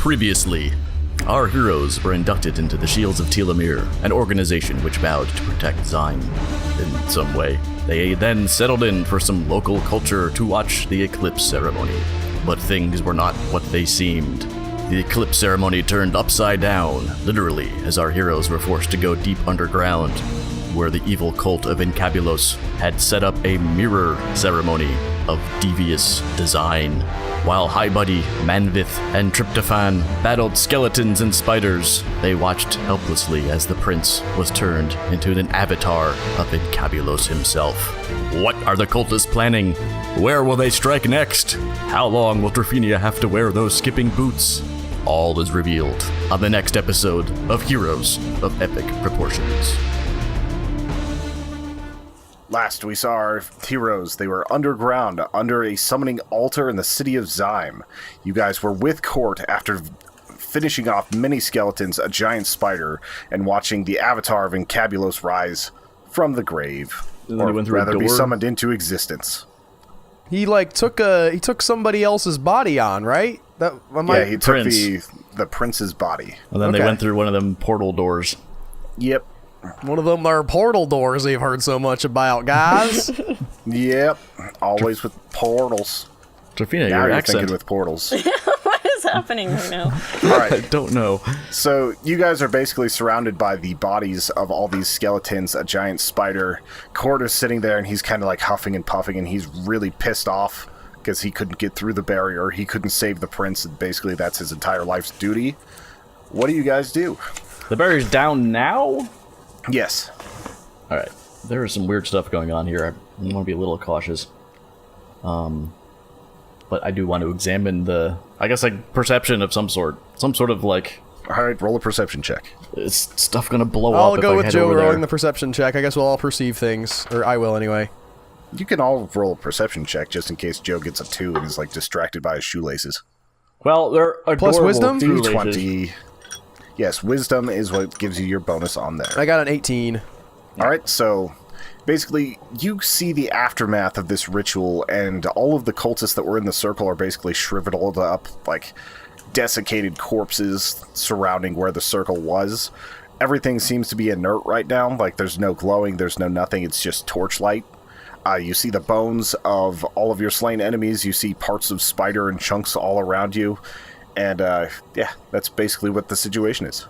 Previously, our heroes were inducted into the Shields of Telemere, an organization which vowed to protect Zyme in some way. They then settled in for some local culture to watch the eclipse ceremony. But things were not what they seemed. The eclipse ceremony turned upside down, literally, as our heroes were forced to go deep underground, where the evil cult of Incabulos had set up a mirror ceremony of devious design. While High Buddy, Manvith, and Tryptophan battled skeletons and spiders, they watched helplessly as the prince was turned into an avatar of Incabulos himself. What are the cultists planning? Where will they strike next? How long will Trophinia have to wear those skipping boots? All is revealed on the next episode of Heroes of Epic Proportions. Last we saw our heroes, they were underground, under a summoning altar in the city of Zyme. You guys were with Court after finishing off many skeletons, a giant spider, and watching the avatar of Incabulos rise from the grave, or rather be summoned into existence. He took somebody else's body on, right? He took the prince's body. And then they went through one of them portal doors. Yep. One of them are portal doors you've heard so much about, guys. Yep. Always with portals. Trophinia, now your you're accent. thinking with portals. What is happening right now? All right. I don't know. So you guys are basically surrounded by the bodies of all these skeletons, a giant spider. Cord is sitting there and he's kind of like huffing and puffing and he's really pissed off because he couldn't get through the barrier. He couldn't save the prince, and basically that's his entire life's duty. What do you guys do? The barrier's down now? Yes. Alright. There is some weird stuff going on here. I want to be a little cautious. But I do want to examine the, I guess, like, perception of some sort. Some sort of, like... Alright, roll a perception check. Is stuff gonna blow I'll up go if I with head Joe over rolling there? the perception check. I guess we'll all perceive things. Or I will, anyway. You can all roll a perception check just in case Joe gets a 2 and is, like, distracted by his shoelaces. Well, they're adorable. Plus wisdom? shoelaces. D20. Yes, wisdom is what gives you your bonus on there. I got an 18. Alright, so basically you see the aftermath of this ritual, and all of the cultists that were in the circle are basically shriveled up, like desiccated corpses surrounding where the circle was. Everything seems to be inert right now, like there's no glowing, there's no nothing, it's just torchlight. You see the bones of all of your slain enemies, you see parts of spider and chunks all around you. And, yeah, that's basically what the situation is.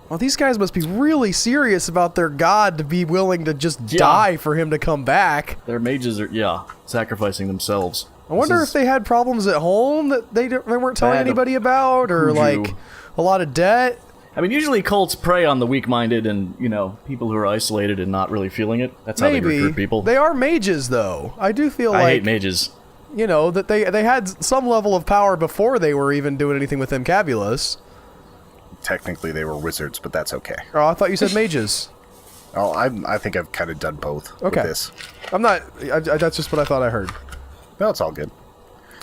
Well, these guys must be really serious about their god to be willing to just die for him to come back. Their mages are, sacrificing themselves. I wonder if they had problems at home that they weren't telling anybody about, or, like, a lot of debt. I mean, usually cults prey on the weak-minded and, people who are isolated and not really feeling it. That's how they recruit people. They are mages, though. I do feel like... I hate mages. That they had some level of power before they were even doing anything with Incabulos. Technically, they were wizards, but that's okay. Oh, I thought you said mages. Oh, I think I've kind of done both with this. I'm not... that's just what I thought I heard. No, it's all good.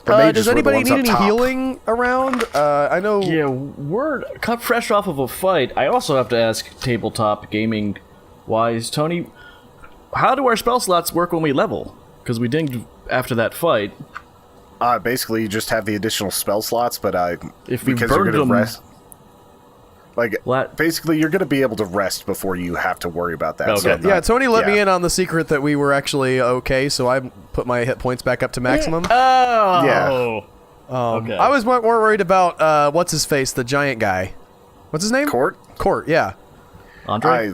The mages does anybody were the need ones any up top. healing around? I know... Yeah, we're cut fresh off of a fight. I also have to ask, tabletop gaming-wise, Tony, how do our spell slots work when we level? Because we dinged after that fight. Basically, you just have the additional spell slots, but If we because you're burned going to them- rest... Like, What? basically, you're going to be able to rest before you have to worry about that. Okay. So Yeah, Tony let me in on the secret that we were actually okay, so I put my hit points back up to maximum. Oh! Yeah. Okay. I was more worried about, what's-his-face, the giant guy. What's his name? Court? Court, yeah. Andre?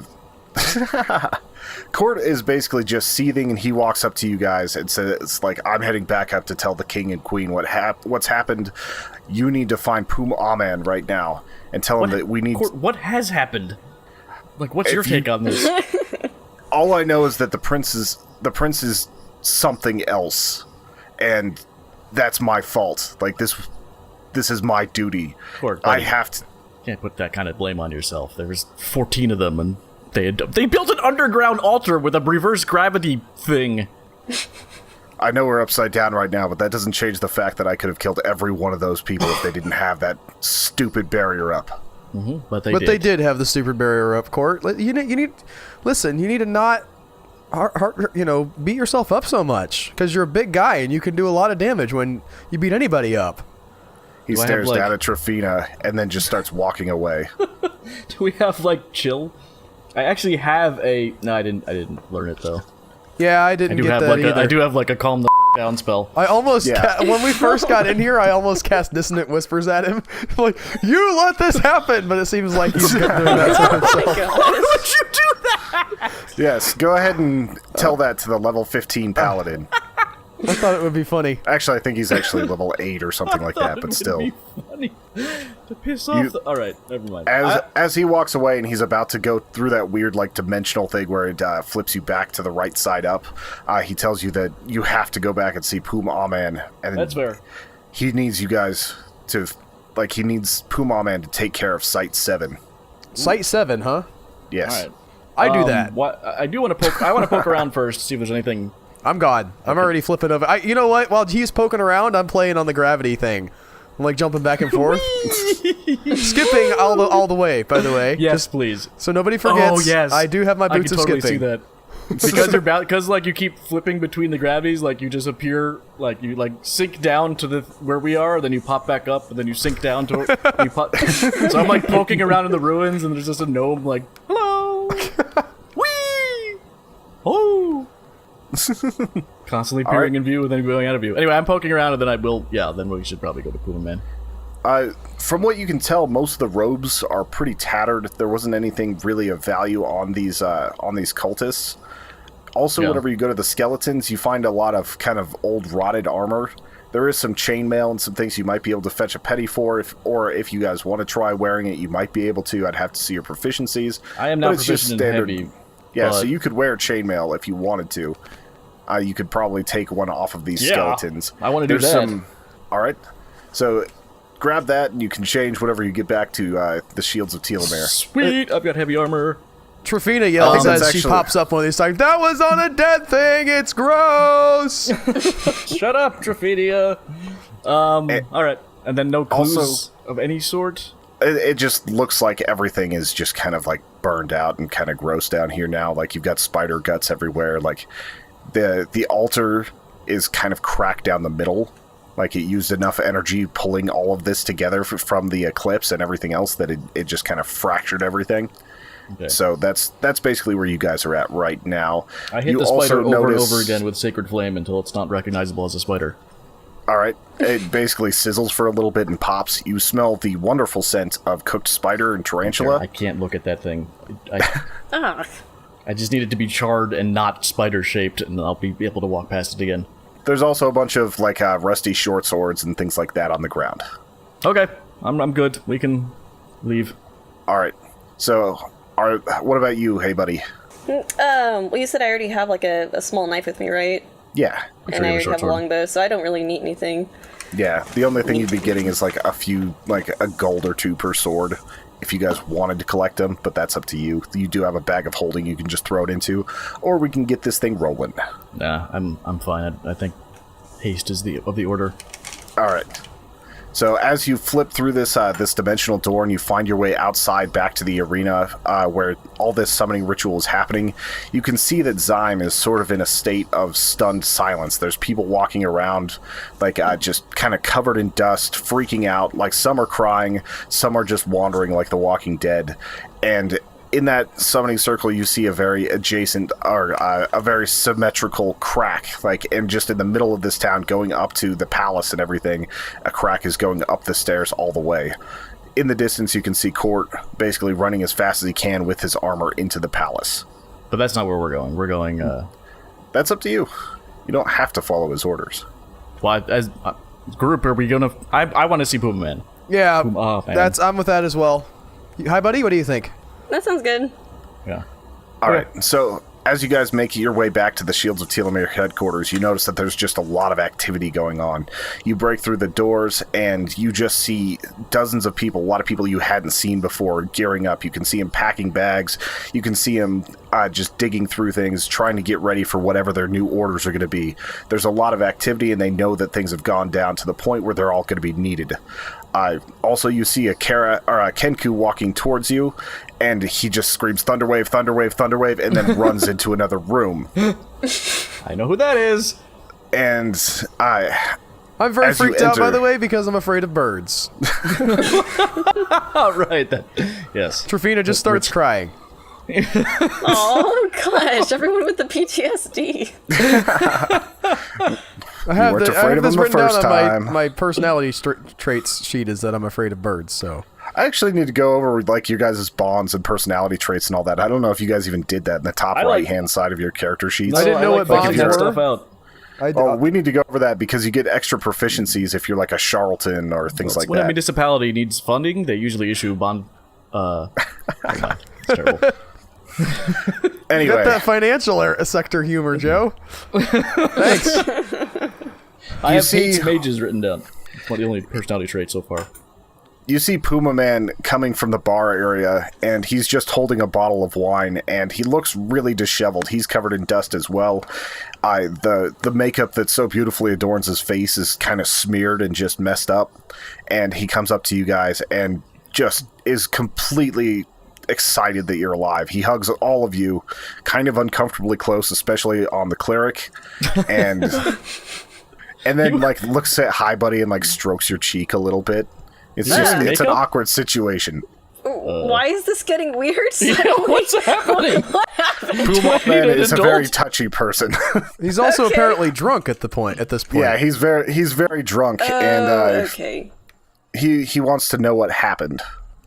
Court is basically just seething, and he walks up to you guys and says, like, I'm heading back up to tell the king and queen what's happened. You need to find Pum Aman right now and tell him that we need... What has happened? Like, what's your take on this? All I know is that the prince is something else, and that's my fault. Like, this is my duty. Court, I buddy. have to... Can't put that kind of blame on yourself. There's 14 of them, and they built an underground altar with a reverse gravity thing. I know we're upside down right now, but that doesn't change the fact that I could have killed every one of those people if they didn't have that stupid barrier up. Mm-hmm, but They did have the stupid barrier up, Court. You need to not, beat yourself up so much, because you're a big guy and you can do a lot of damage when you beat anybody up. He Do I have, stares like- down at Trofina and then just starts walking away. Do we have like chill? I actually have a. No, I didn't learn it though. Yeah, I I didn't do get have that like either. I do have like a calm the down spell. I almost Yeah. when we first got in here, I almost cast dissonant whispers at him, like you let this happen. But it seems like he's been doing that to himself. Why would you do that? Yes, go ahead and tell that to the level 15 paladin. I thought it would be funny. Actually, I think he's actually level 8 or something like that, but still. Be funny to piss off. All right, never mind. As he walks away and he's about to go through that weird like dimensional thing where it flips you back to the right side up, he tells you that you have to go back and see Pum Aman, and That's fair. he needs you guys to he needs Pum Aman to take care of Site 7. Site 7, huh? Yes. All right. I do that. What I do want to poke. I want to poke around first to see if there's anything. I'm gone. I'm already flipping over. You know what? While he's poking around, I'm playing on the gravity thing. I'm like jumping back and forth, skipping all the way. By the way, Yes, Just please. so nobody forgets. Oh yes, I do have my I boots can of totally skipping. see that. Because because like you keep flipping between the gravities, like you just appear, like you like sink down to the where we are, then you pop back up, and then you sink down to you pop. So I'm like poking around in the ruins, and there's just a gnome like, hello, wee, oh, constantly peering in view and then going out of view. Anyway, I'm poking around, and then I will. Yeah, then we should probably go to Puma Man. From what you can tell, most of the robes are pretty tattered. There wasn't anything really of value on these cultists. Also, Yeah. whenever you go to the skeletons, you find a lot of kind of old rotted armor. There is some chainmail and some things you might be able to fetch a penny for, if you guys want to try wearing it, you might be able to. I'd have to see your proficiencies. I am But not it's just proficient in standard. heavy. Yeah, so but- you could wear chainmail if you wanted to. You could probably take one off of these Yeah, skeletons. I wanna do There's that. All right, so grab that and you can change whenever you get back to the Shields of Telemere. Sweet, I've got heavy armor. Trofina yells that's as she actually- pops up one of these times. That was on a dead thing. It's gross. Shut up, Traphedia. All right, and then no clues Also- of any sort. It just looks like everything is just kind of like burned out and kind of gross down here now. Like you've got spider guts everywhere. Like the altar is kind of cracked down the middle. Like it used enough energy pulling all of this together from the eclipse and everything else that it just kind of fractured everything. Okay. So that's basically where you guys are at right now. I hit You the spider also over and notice- over again with Sacred Flame until it's not recognizable as a spider. All right. It basically sizzles for a little bit and pops. You smell the wonderful scent of cooked spider and tarantula. I can't look at that thing. Ah, I just need it to be charred and not spider-shaped, and I'll be able to walk past it again. There's also a bunch of like rusty short swords and things like that on the ground. Okay, I'm good. We can leave. All right. So, what about you, hey buddy? well, you said I already have like a small knife with me, right? Yeah. And sure I you have a already short have a sword. longbow, so I don't really need anything. Yeah. The only thing you'd be getting is like a few, like a gold or two per sword if you guys wanted to collect them, but that's up to you. You do have a bag of holding you can just throw it into, or we can get this thing rolling. Nah, I'm fine. I think haste is of the order. All right. So as you flip through this this dimensional door and you find your way outside back to the arena where all this summoning ritual is happening, you can see that Zyme is sort of in a state of stunned silence. There's people walking around like just kind of covered in dust, freaking out. Like some are crying, some are just wandering like the Walking Dead. And in that summoning circle, you see a very adjacent, or a very symmetrical crack, like, and just in the middle of this town, going up to the palace and everything, a crack is going up the stairs all the way. In the distance, you can see Court basically running as fast as he can with his armor into the palace. But that's not where we're going. We're going, That's up to you. You don't have to follow his orders. well, as group, are we gonna... I want to see Puma Man. Yeah, Oh, man. I'm with that as well. Hi, buddy. What do you think? That sounds good. Yeah. All right, so as you guys make your way back to the Shields of Telemere headquarters, you notice that there's just a lot of activity going on. You break through the doors, and you just see dozens of people, a lot of people you hadn't seen before, gearing up. You can see them packing bags. You can see them just digging through things, trying to get ready for whatever their new orders are going to be. There's a lot of activity, and they know that things have gone down to the point where they're all going to be needed. Also, you see a Kenku walking towards you, and he just screams, "Thunderwave, Thunderwave, Thunderwave," and then runs into another room. I know who that is. And I'm very As you freaked out, by enter- the way, because I'm afraid of birds. Oh, right. Yes. Trifina just starts crying. Oh gosh, everyone with the PTSD. I have, weren't I afraid have of this them the written down first on time. my personality traits sheet is that I'm afraid of birds, so... I actually need to go over like your guys' bonds and personality traits and all that. I don't know if you guys even did that in the top I like- right-hand side of your character sheets. I didn't know what bonds figuring were. stuff out. Oh, we need to go over that because you get extra proficiencies if you're like a charlatan or things like When a that. municipality needs funding, they usually issue bond. It's terrible. Anyway, Get that financial sector humor, Joe. Thanks. I have see- hates mages written down. It's one of the only personality traits so far. you see Puma Man coming from the bar area, and he's just holding a bottle of wine, and he looks really disheveled. He's covered in dust as well. The makeup that so beautifully adorns his face is kind of smeared and just messed up. And he comes up to you guys and just is completely excited that you're alive. He hugs all of you, kind of uncomfortably close, especially on the cleric, and then like looks at hi buddy and like strokes your cheek a little bit. It's just it's an makeup? awkward situation. Why is this getting weird? What's happening? Puma Man an is a adult. very touchy person. He's also Okay. apparently drunk at this point. Yeah, he's very drunk, and Okay. he wants to know what happened.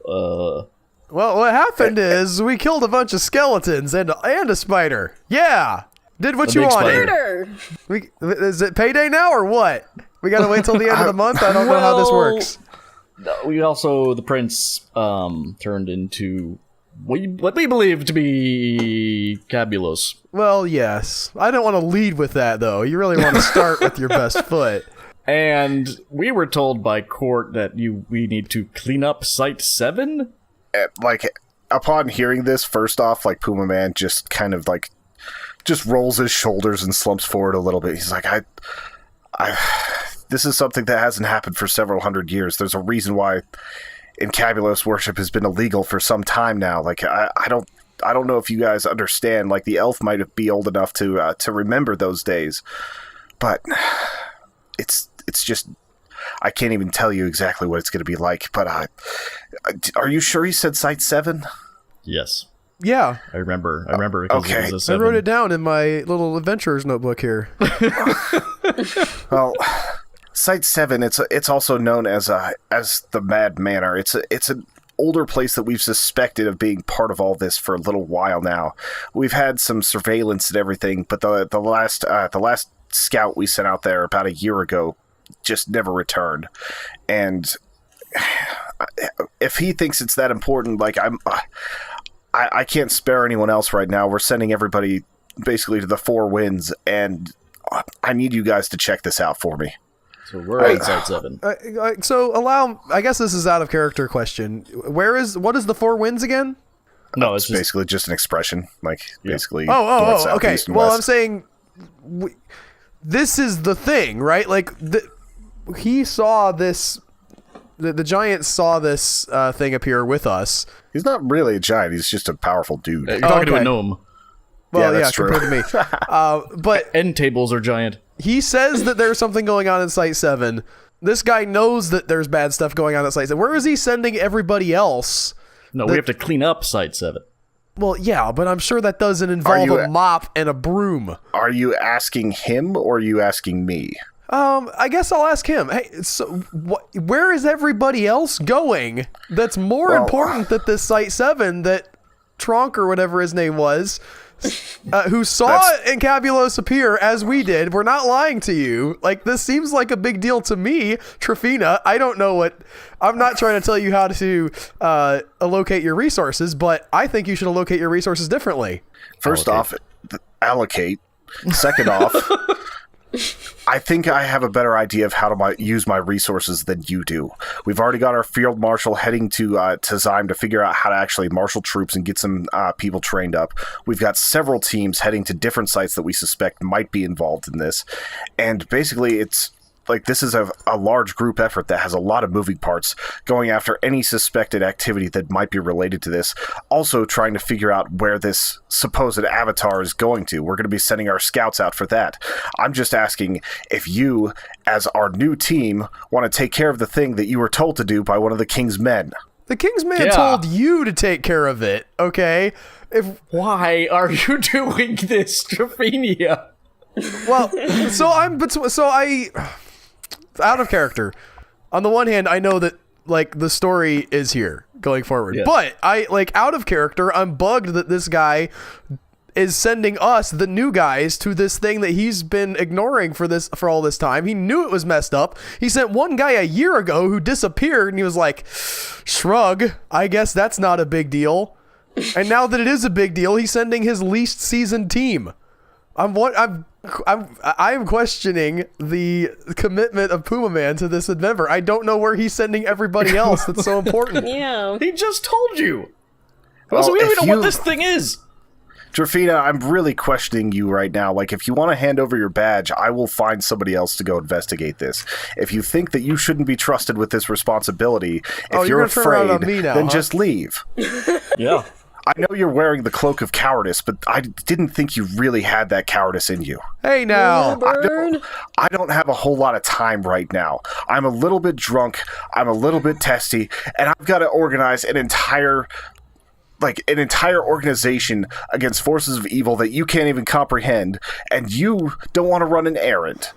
Well, what happened is we killed a bunch of skeletons and a spider. Yeah, did what A you big wanted. spider. Murder. Is it payday now or what? We gotta wait till the end of the month. I don't know how this Well, works. We also, the prince, turned into what we believe to be Cabulos. Well, yes. I don't want to lead with that though. You really want to start with your best foot. And we were told by court that we need to clean up Site 7? Like, upon hearing this, first off, like, Puma Man just kind of, like, just rolls his shoulders and slumps forward a little bit. He's like, this is something that hasn't happened for several hundred years. There's a reason why Incabulos worship has been illegal for some time now. Like, I don't know if you guys understand. Like, the elf might be old enough to remember those days, but it's just, I can't even tell you exactly what it's going to be like. But are you sure he said Site 7? Yes. Yeah, I remember because Okay. it was a I 7. wrote it down in my little adventurer's notebook here. Well, Site 7, it's also known as the Mad Manor. It's an older place that we've suspected of being part of all this for a little while now. We've had some surveillance and everything, but the last scout we sent out there about a year ago just never returned. And if he thinks it's that important, like I can't spare anyone else right now. We're sending everybody basically to the Four Winds, and I need you guys to check this out for me. So we're at Site 7. So I guess this is out of character question. What is the Four Winds again? No, It's it's just basically just an expression, like basically. Oh, north, south, okay. east, and Well, west. I'm saying this is the thing, right? Like he saw this. The giant saw this thing appear with us. He's not really a giant. He's just a powerful dude. you're talking to okay. a gnome. Well, Yeah, yeah, that's true. compared to me. But End tables are giant. he says that there's something going on in Site 7. This guy knows that there's bad stuff going on at Site 7. Where is he sending everybody else? No, we have to clean up Site 7. Well, yeah, but I'm sure that doesn't involve you a mop and a broom. Are you asking him or are you asking me? I guess I'll ask him. Hey, so where is everybody else going that's more important than this Site 7 that Tronk or whatever his name was, who saw Incabulos appear as we did? We're not lying to you. Like, this seems like a big deal to me, Trifina. I don't know what... I'm not trying to tell you how to allocate your resources, but I think you should allocate your resources differently. First off, allocate. Second off, I think I have a better idea of how to use my resources than you do. We've already got our field marshal heading to Zyme to figure out how to actually marshal troops and get some people trained up. We've got several teams heading to different sites that we suspect might be involved in this. And basically, like this is a large group effort that has a lot of moving parts, going after any suspected activity that might be related to this. Also trying to figure out where this supposed avatar is going to. We're going to be sending our scouts out for that. I'm just asking if you, as our new team, want to take care of the thing that you were told to do by one of the king's men. The king's man told you to take care of it, okay? Why are you doing this, Travinia? Well, out of character. On the one hand, I know that like the story is here going forward, but I like out of character. I'm bugged that this guy is sending us, the new guys, to this thing that he's been ignoring for all this time. He knew it was messed up. He sent one guy a year ago who disappeared, and he was like, shrug, I guess that's not a big deal. And now that it is a big deal, he's sending his least seasoned team. I'm questioning the commitment of Puma Man to this endeavor. I don't know where he's sending everybody else that's so important. Yeah. He just told you. Well, Also, we don't even know you- what this thing is. Drafina, I'm really questioning you right now. Like, if you want to hand over your badge, I will find somebody else to go investigate this. If you think that you shouldn't be trusted with this responsibility, if you're gonna turn around afraid, on me now, then huh? just leave. Yeah. I know you're wearing the cloak of cowardice, but I didn't think you really had that cowardice in you. Hey now. I don't have a whole lot of time right now. I'm a little bit drunk, I'm a little bit testy, and I've got to organize an entire organization against forces of evil that you can't even comprehend, and you don't want to run an errand.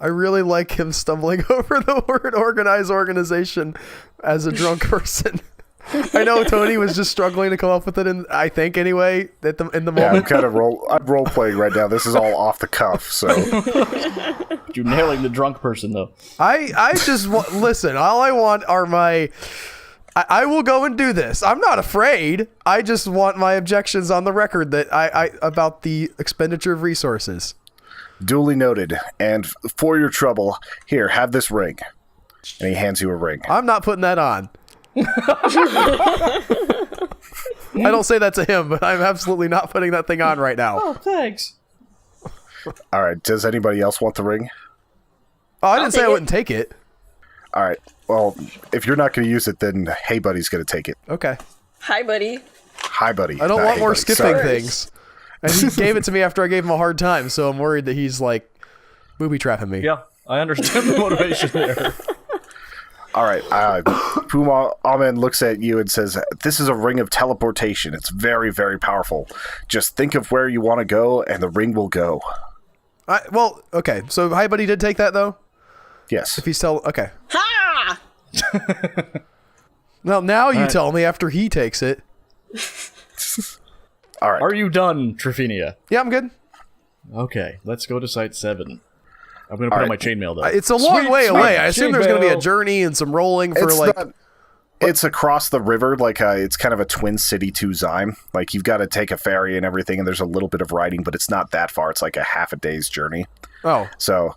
I really like him stumbling over the word organized organization as a drunk person. I know Tony was just struggling to come up with it, I think anyway, in the Yeah, moment. I'm role playing right now. This is all off the cuff, so You're nailing the drunk person, though. I just listen, all I want are I will go and do this. I'm not afraid. I just want my objections on the record that I about the expenditure of resources. duly noted. And for your trouble, here, have this ring. And he hands you a ring. I'm not putting that on. I don't say that to him, but I'm absolutely not putting that thing on right now. Oh, thanks. All right, does anybody else want the ring? Oh, I didn't say I take it. wouldn't take it. All right, well, if you're not going to use it, then Hey Buddy's going to take it. Okay. Hi, buddy. Hi Buddy. I don't not want Hey more Buddy. skipping Sorry. things. And he gave it to me after I gave him a hard time, so I'm worried that he's like booby trapping me. Yeah, I understand the motivation there. All right, Puma Amen looks at you and says, this is a ring of teleportation. It's very, very powerful. Just think of where you want to go, and the ring will go. Well, okay. So Hi Buddy did take that though? Yes. If he's okay. Ha! Well, now you right. tell me after he takes it. All right. Are you done, Travinia? Yeah, I'm good. Okay, let's go to Site 7. I'm going to put on my chainmail, though. It's a long way away. I assume there's going to be a chainmail. journey and some rolling for It's like... not- it's across the river, like it's kind of a twin city to Zyme. Like you've got to take a ferry and everything, and there's a little bit of riding, but it's not that far. It's like a half a day's journey. Oh, So,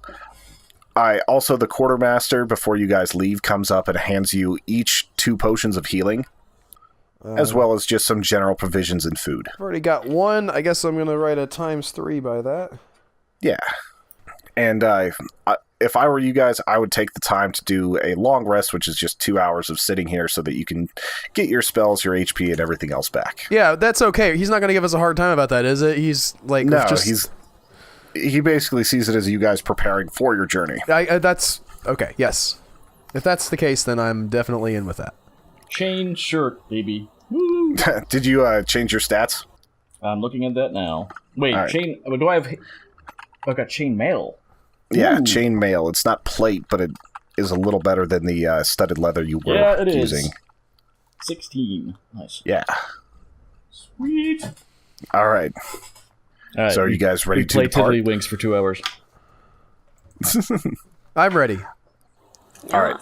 the quartermaster, before you guys leave, comes up and hands you each 2 potions of healing, as well as just some general provisions and food. I've already got one. I guess I'm going to write a ×3 by that. Yeah. And if I were you guys, I would take the time to do a long rest, which is just 2 hours of sitting here so that you can get your spells, your HP, and everything else back. Yeah, that's okay. He's not going to give us a hard time about that, is it? He's like... No, just... he basically sees it as you guys preparing for your journey. that's... Okay, yes. If that's the case, then I'm definitely in with that. Chain shirt, baby. Woo! Did you change your stats? I'm looking at that now. Wait, All right. chain... Do I have... I've got chain mail. Yeah, Ooh. chain mail. It's not plate, but it is a little better than the studded leather you were Yeah, it is. using. 16. Nice. Yeah. Sweet. All right. All right, So are you guys ready we to play depart? Tiddlywinks for 2 hours. I'm ready. All right.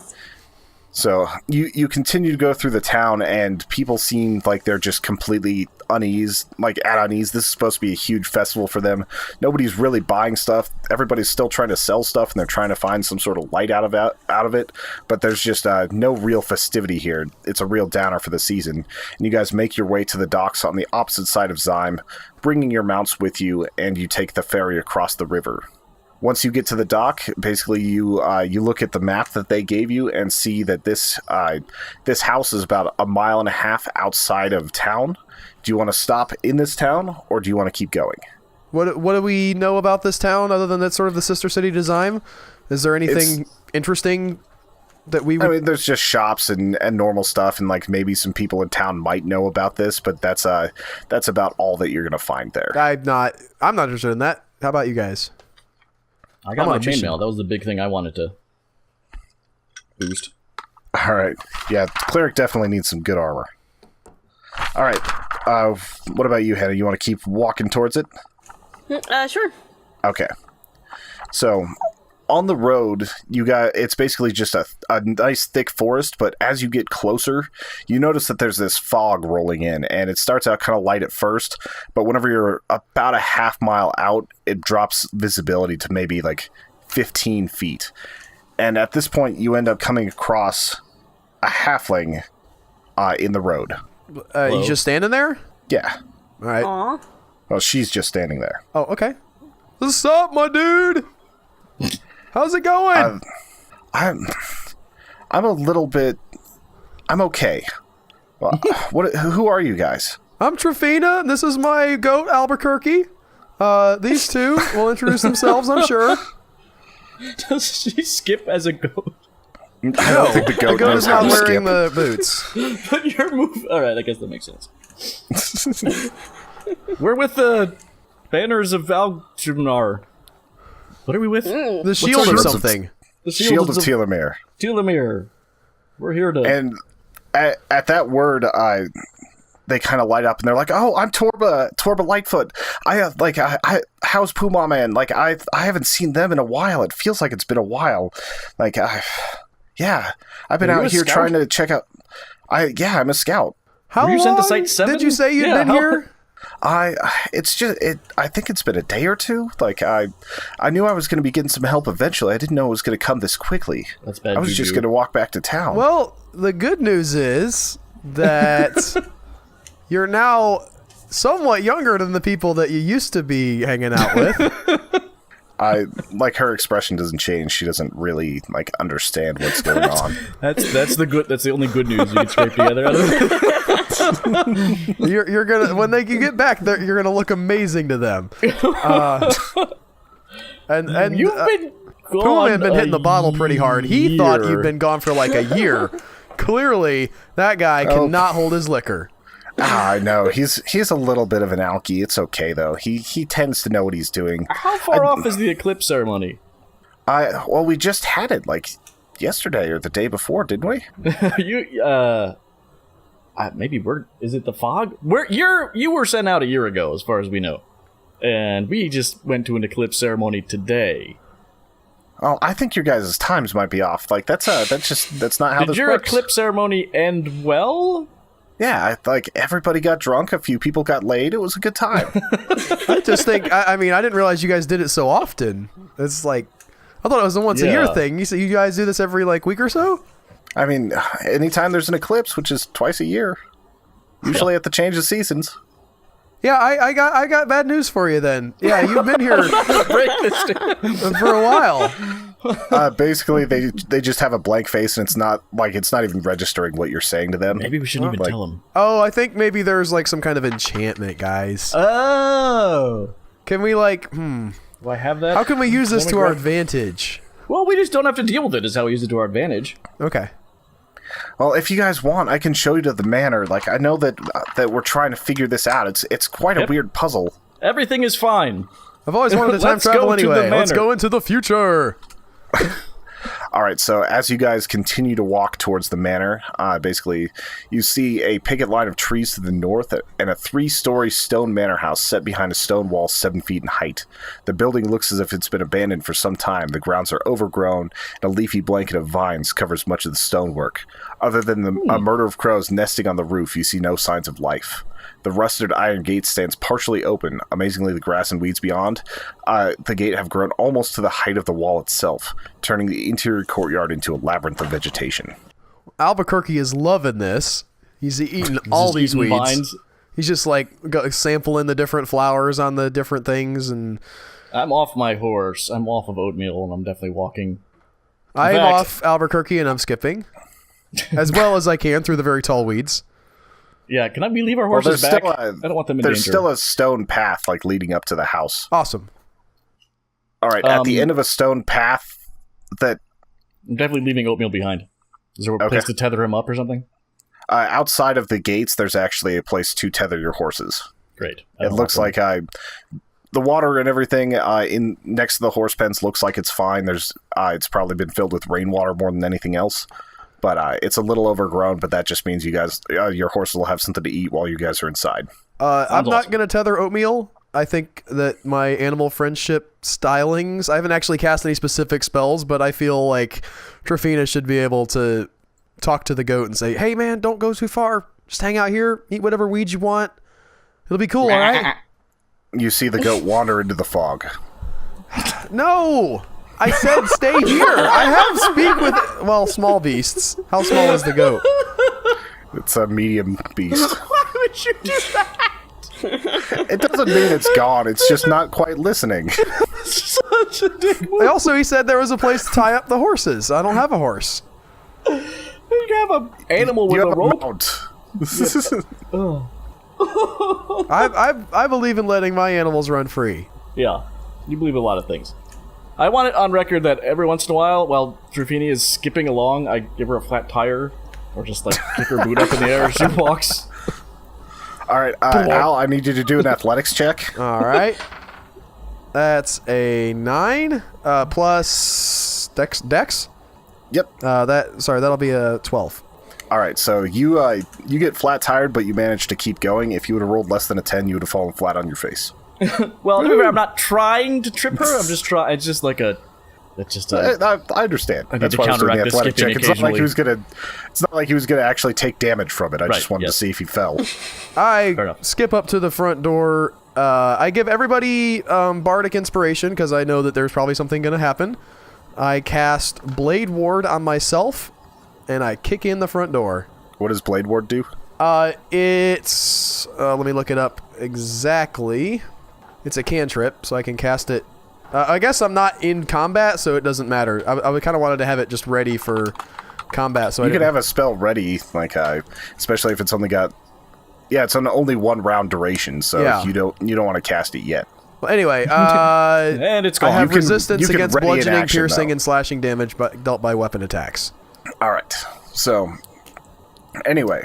So you continue to go through the town, and people seem like they're just completely at unease. This is supposed to be a huge festival for them. Nobody's really buying stuff. Everybody's still trying to sell stuff, and they're trying to find some sort of light out of it. But there's just no real festivity here. It's a real downer for the season. And you guys make your way to the docks on the opposite side of Zyme, bringing your mounts with you, and you take the ferry across the river. Once you get to the dock, basically you look at the map that they gave you and see that this house is about 1.5 miles outside of town. Do you want to stop in this town, or do you want to keep going? What do we know about this town other than that's sort of the sister city to Zyme? Is there anything interesting that we would... I mean, there's just shops and normal stuff, and like maybe some people in town might know about this, but that's about all that you're gonna find there. I'm not interested in that. How about you guys? I got my chainmail. That was the big thing I wanted to boost. All right. Yeah, cleric definitely needs some good armor. All right. What about you, Hannah? You want to keep walking towards it? Sure. Okay. So, on the road, it's basically just a nice thick forest, but as you get closer, you notice that there's this fog rolling in, and it starts out kind of light at first, but whenever you're about a half mile out, it drops visibility to maybe like 15 feet. And at this point, you end up coming across a halfling in the road. You just standing there? Yeah. All right. Aw. Well, she's just standing there. Oh, okay. What's up, my dude? How's it going? I'm a little bit... I'm okay. Well, who are you guys? I'm Trafina, and this is my goat, Albuquerque. These two will introduce themselves, I'm sure. Does she skip as a goat? I don't think the goat The goat knows is how not to wearing skip. the boots. But your move... Alright, I guess that makes sense. We're with the banners of Valjunar. What are we with? The shield or shields of- something. The Shield of Telemere. Telemere. We're here to... And at that word, they kind of light up, and they're like, "Oh, I'm Torba Lightfoot. How's Puma Man? Like, I haven't seen them in a while. It feels like it's been a while. Like, yeah, I've been Are you out a here scout? trying to check out. I'm a scout. How Were you long sent to Site 7? did you say you'd Yeah, been how- here? I think it's been a day or two. Like, I knew I was going to be getting some help eventually. I didn't know it was going to come this quickly. That's bad I was juju. just going to walk back to town. Well, the good news is that you're now somewhat younger than the people that you used to be hanging out with. I like her expression doesn't change. She doesn't really like understand what's going on. That's the only good news you can scrape together out of it. You're gonna when they can get back, you're gonna look amazing to them. And You've been Puma gone had been hitting the bottle pretty hard. He thought you'd been gone for like a year. Clearly, that guy cannot hold his liquor. I know he's a little bit of an alky. It's okay though. He tends to know what he's doing. How far off is the eclipse ceremony? Well, we just had it like yesterday or the day before, didn't we? Is it the fog? You were sent out a year ago, as far as we know, and we just went to an eclipse ceremony today. Oh, I think your guys' times might be off. Like that's not how Did this your works. eclipse ceremony end well? Yeah, like everybody got drunk, a few people got laid. It was a good time. I just think I mean I didn't realize you guys did it so often. It's like I thought it was a once a year Yeah. thing. You guys do this every like week or so? I mean, anytime there's an eclipse, which is twice a year, usually at the change of seasons. Yeah, I got bad news for you then. Yeah, you've been here Break this down. for a while. Basically, they just have a blank face, and it's not even registering what you're saying to them. Maybe we shouldn't even tell him. Oh, I think maybe there's like some kind of enchantment, guys. Oh, Can we like do I have that? how can we use this to our Demographic? advantage? Well, we just don't have to deal with it. Is how we use it to our advantage. Okay. Well, if you guys want, I can show you to the manor. Like, I know that we're trying to figure this out. It's quite a weird puzzle. Everything is fine. I've always wanted to time Let's travel go to the anyway. Let's manor. go into the future. All right, so as you guys continue to walk towards the manor, basically, you see a picket line of trees to the north and a 3-story stone manor house set behind a stone wall 7 feet in height. The building looks as if it's been abandoned for some time. The grounds are overgrown, and a leafy blanket of vines covers much of the stonework. Other than a murder of crows nesting on the roof, you see no signs of life. The rusted iron gate stands partially open. Amazingly, the grass and weeds beyond the gate have grown almost to the height of the wall itself, turning the interior courtyard into a labyrinth of vegetation. Albuquerque is loving this. He's eating all Just these eating weeds. vines. He's just like sampling the different flowers on the different things and I'm off my horse. I'm off of oatmeal, and I'm definitely walking. I'm fact- off Albuquerque and I'm skipping. As well as I can through the very tall weeds. Yeah, can we leave our Well, horses there's back? still I don't want them in there's danger. still a stone path like leading up to the house. Awesome. All right, at the end of a stone path that I'm definitely leaving oatmeal behind. Is there a place to tether him up or something? outside of the gates, there's actually a place to tether your horses. Great. It looks like the water and everything in next to the horse pens looks like it's fine. There's it's probably been filled with rainwater more than anything else, but it's a little overgrown. But that just means you guys, your horses will have something to eat while you guys are inside. I'm not going to tether oatmeal. I think that my animal friendship stylings, I haven't actually cast any specific spells, but I feel like Trafina should be able to talk to the goat and say, hey man, don't go too far. Just hang out here, eat whatever weeds you want. It'll be cool, all right? You see the goat wander into the fog. No! I said stay here. I have speak with, well, small beasts. How small is the goat? It's a medium beast. Why would you do that? It doesn't mean it's gone. It's just not quite listening. Such a dick. He said there was a place to tie up the horses. I don't have a horse. You have an animal with You a have a rope. mount. I believe in letting my animals run free. Yeah, you believe a lot of things. I want it on record that every once in a while Trufini is skipping along, I give her a flat tire, or just like kick her boot up in the air as she walks. All right, Al, I need you to do an athletics check. All right. That's a 9 plus dex. Yep. That'll be a 12. All right, so you get flat tired, but you manage to keep going. If you would have rolled less than a 10, you would have fallen flat on your face. Well, to be fair, I'm not trying to trip her. I'm just trying. It's just like a. It's just a. I understand. I need That's to why I was doing the counteract the athletic check. skipping It's not like he occasionally. was gonna. It's not like he was gonna actually take damage from it. I just Right, wanted to yes. see if he fell. Fair I enough. skip up to the front door. I give everybody bardic inspiration because I know that there's probably something going to happen. I cast Blade Ward on myself, and I kick in the front door. What does Blade Ward do? It's let me look it up exactly. It's a cantrip, so I can cast it. I guess I'm not in combat, so it doesn't matter. I kind of wanted to have it just ready for combat. So You could have a spell ready, like especially if it's only got. Yeah, it's on only one round duration, so Yeah. you don't want to cast it yet. Well, anyway, And it's I gone. have You can- resistance you can against ready in bludgeoning, action, piercing, though. and slashing damage dealt by weapon attacks. All right. So, anyway,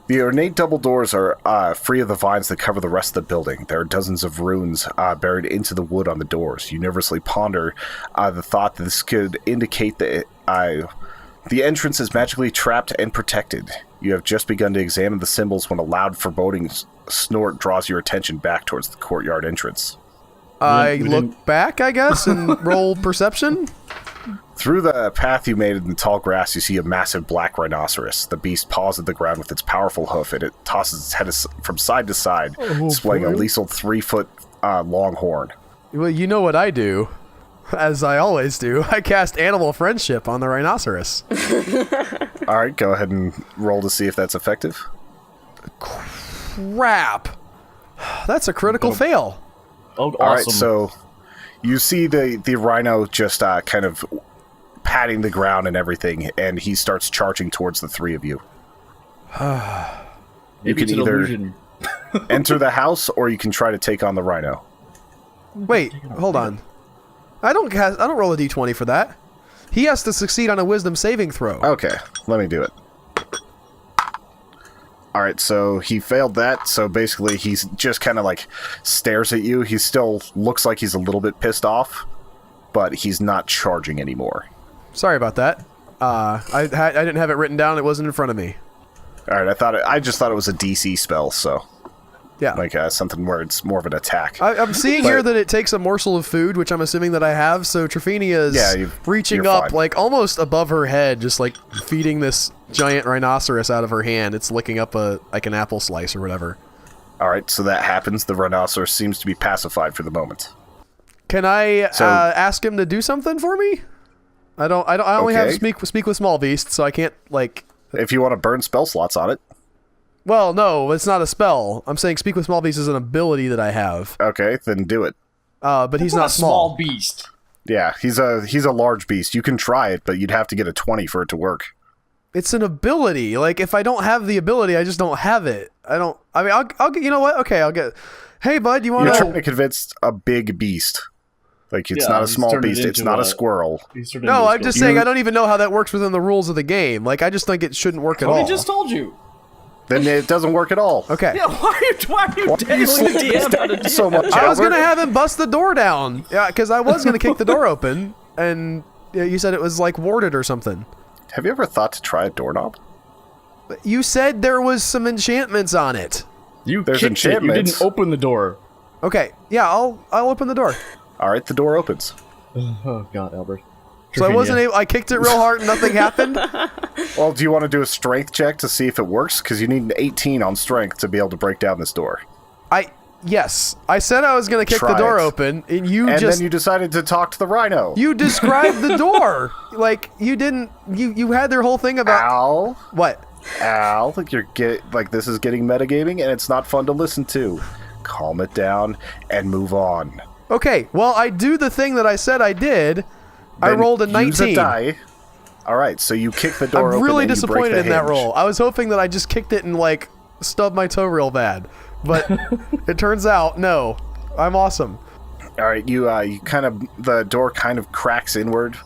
the ornate double doors are free of the vines that cover the rest of the building. There are dozens of runes buried into the wood on the doors. You nervously ponder the thought that this could indicate that the entrance is magically trapped and protected. You have just begun to examine the symbols when a loud, foreboding snort draws your attention back towards the courtyard entrance. I we look didn't- back, I guess, and roll perception. Through the path you made in the tall grass, you see a massive black rhinoceros. The beast paws at the ground with its powerful hoof, and it tosses its head from side to side, displaying a lethal 3-foot long horn. Well, you know what I do, as I always do. I cast Animal Friendship on the rhinoceros. All right, go ahead and roll to see if that's effective. Crap. That's a critical fail. Oh, awesome. All right, so you see the rhino just kind of patting the ground and everything, and he starts charging towards the three of you. Maybe can it's an either- illusion. Enter the house, or you can try to take on the rhino. Wait, hold on. I don't roll a d20 for that. He has to succeed on a wisdom saving throw. Okay, let me do it. All right, so he failed that, so basically he's just kind of like stares at you. He still looks like he's a little bit pissed off, but he's not charging anymore. Sorry about that. I didn't have it written down. It wasn't in front of me. All right, I just thought it was a DC spell, so Yeah. like something where it's more of an attack. I'm seeing here that it takes a morsel of food, which I'm assuming that I have. So Trafini is reaching you're up, fine. like almost above her head, just like feeding this giant rhinoceros out of her hand. It's licking up like an apple slice or whatever. All right, so that happens. The rhinoceros seems to be pacified for the moment. Can I So- ask him to do something for me? I only have Okay. speak with small beasts, so I can't like. If you want to burn spell slots on it, Well, no, it's not a spell. I'm saying speak with small beasts is an ability that I have. okay, then do it. but he's What not a small. small beast. Yeah, he's a large beast. You can try it, but you'd have to get a 20 for it to work. It's an ability. Like, if I don't have the ability, I just don't have it. I'll get, you know what? Okay, I'll get, hey, bud, you want You're to... trying to convince a big beast. Like, it's Yeah, not a he's small turned it beast. It's into not a squirrel. No, I'm just saying I don't even know how that works within the rules of the game. Like, I just think it shouldn't work at all. I just told you. Then it doesn't work at all. Okay. Yeah, why are you telling the DM how to do So much. I was Albert. going to have him bust the door down. Yeah, because I was going to kick the door open, and you said it was, like, warded or something. Have you ever thought to try a doorknob? You said there was some enchantments on it. There's kicked it. You enchantments. didn't open the door. Okay, yeah, I'll open the door. All right, the door opens. Oh God, Albert. So I wasn't able. I kicked it real hard and nothing happened. Well, do you want to do a strength check to see if it works? Because you need an 18 on strength to be able to break down this door. Yes, I said I was gonna kick the Try door it. open, and And then you decided to talk to the rhino. you described the door like you didn't. You had their whole thing about Al, what? like this is getting metagaming, and it's not fun to listen to. Calm it down and move on. Okay, well I do the thing that I said I did. I Then rolled a use 19. die. All right, so you kick the door I'm open. really and you break disappointed the in that hinge. roll. I was hoping that I just kicked it and like stubbed my toe real bad, but it turns out no. I'm awesome. All right, you the door kind of cracks inward,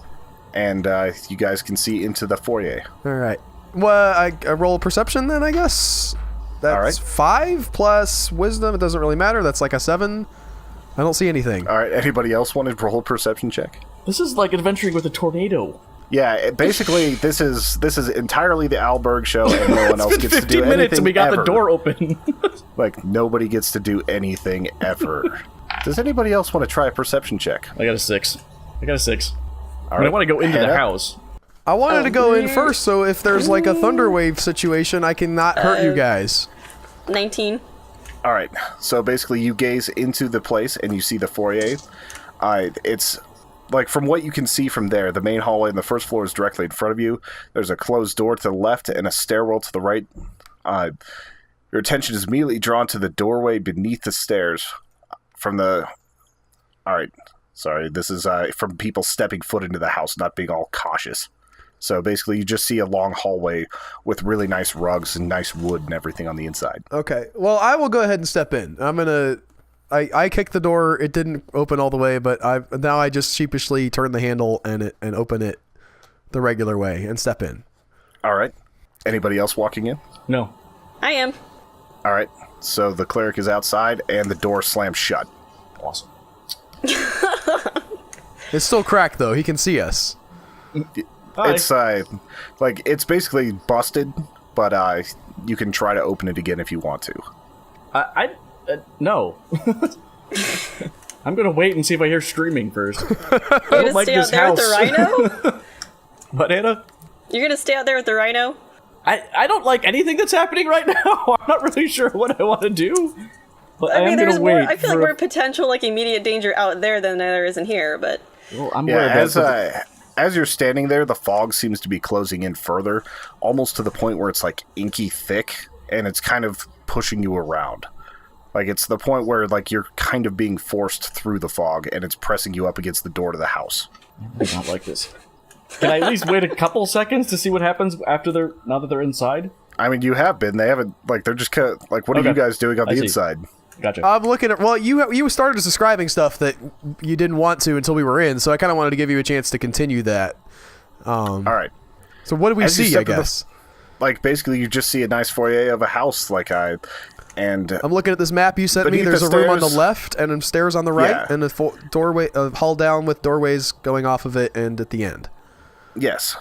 and you guys can see into the foyer. All right. Well, I roll perception then, I guess. That's All right. 5 plus wisdom. It doesn't really matter. That's like a 7. I don't see anything. All right, anybody else want to roll a perception check? This is like adventuring with a tornado. Yeah, basically, this is entirely the Alberg show, and no one else It's been gets to 15 do minutes anything and we got ever. the door open. Like, nobody gets to do anything ever. Does anybody else want to try a perception check? I got a 6. All I want to go into the Hannah? house. I wanted to go in first, so if there's like a thunder wave situation, I can not hurt you guys. 19. All right, so basically you gaze into the place and you see the foyer. It's, like, from what you can see from there, the main hallway and the first floor is directly in front of you. There's a closed door to the left and a stairwell to the right. Your attention is immediately drawn to the doorway beneath the stairs from the... All right, sorry, this is from people stepping foot into the house, not being all cautious. So basically you just see a long hallway with really nice rugs and nice wood and everything on the inside. Okay. Well, I will go ahead and step in. I kicked the door. It didn't open all the way, but I just sheepishly turn the handle and open it the regular way and step in. All right. Anybody else walking in? No. I am. All right. So the cleric is outside and the door slams shut. Awesome. It's still cracked though. He can see us. Hi. It's it's basically busted, but you can try to open it again if you want to. No. I'm gonna wait and see if I hear screaming first. You're gonna like stay out this there with the house. rhino? What, Anna? You're gonna stay out there with the rhino? I don't like anything that's happening right now. I'm not really sure what I want to do. But I mean, am there's gonna more. wait I feel like for- we're potential like immediate danger out there than there is in here. But Well, I'm Yeah, worried as you're standing there, the fog seems to be closing in further, almost to the point where it's like inky thick, and it's kind of pushing you around. Like, it's the point where like you're kind of being forced through the fog, and it's pressing you up against the door to the house. I do not like this. Can I at least wait a couple seconds to see what happens after now that they're inside? I mean, you have been. They haven't, like, they're just kind of, like, what are Okay. you guys doing on I the see. inside? Gotcha. I'm looking at. Well, you started describing stuff that you didn't want to until we were in, so I kind of wanted to give you a chance to continue that. All right. So what do we As you see? step I to the- guess Like, basically, you just see a nice foyer of a house, and I'm looking at this map you sent me. Beneath There's the a room on the stairs- left and then stairs on the right, Yeah. and a doorway, a hall down with doorways going off of it, and at the end. yes,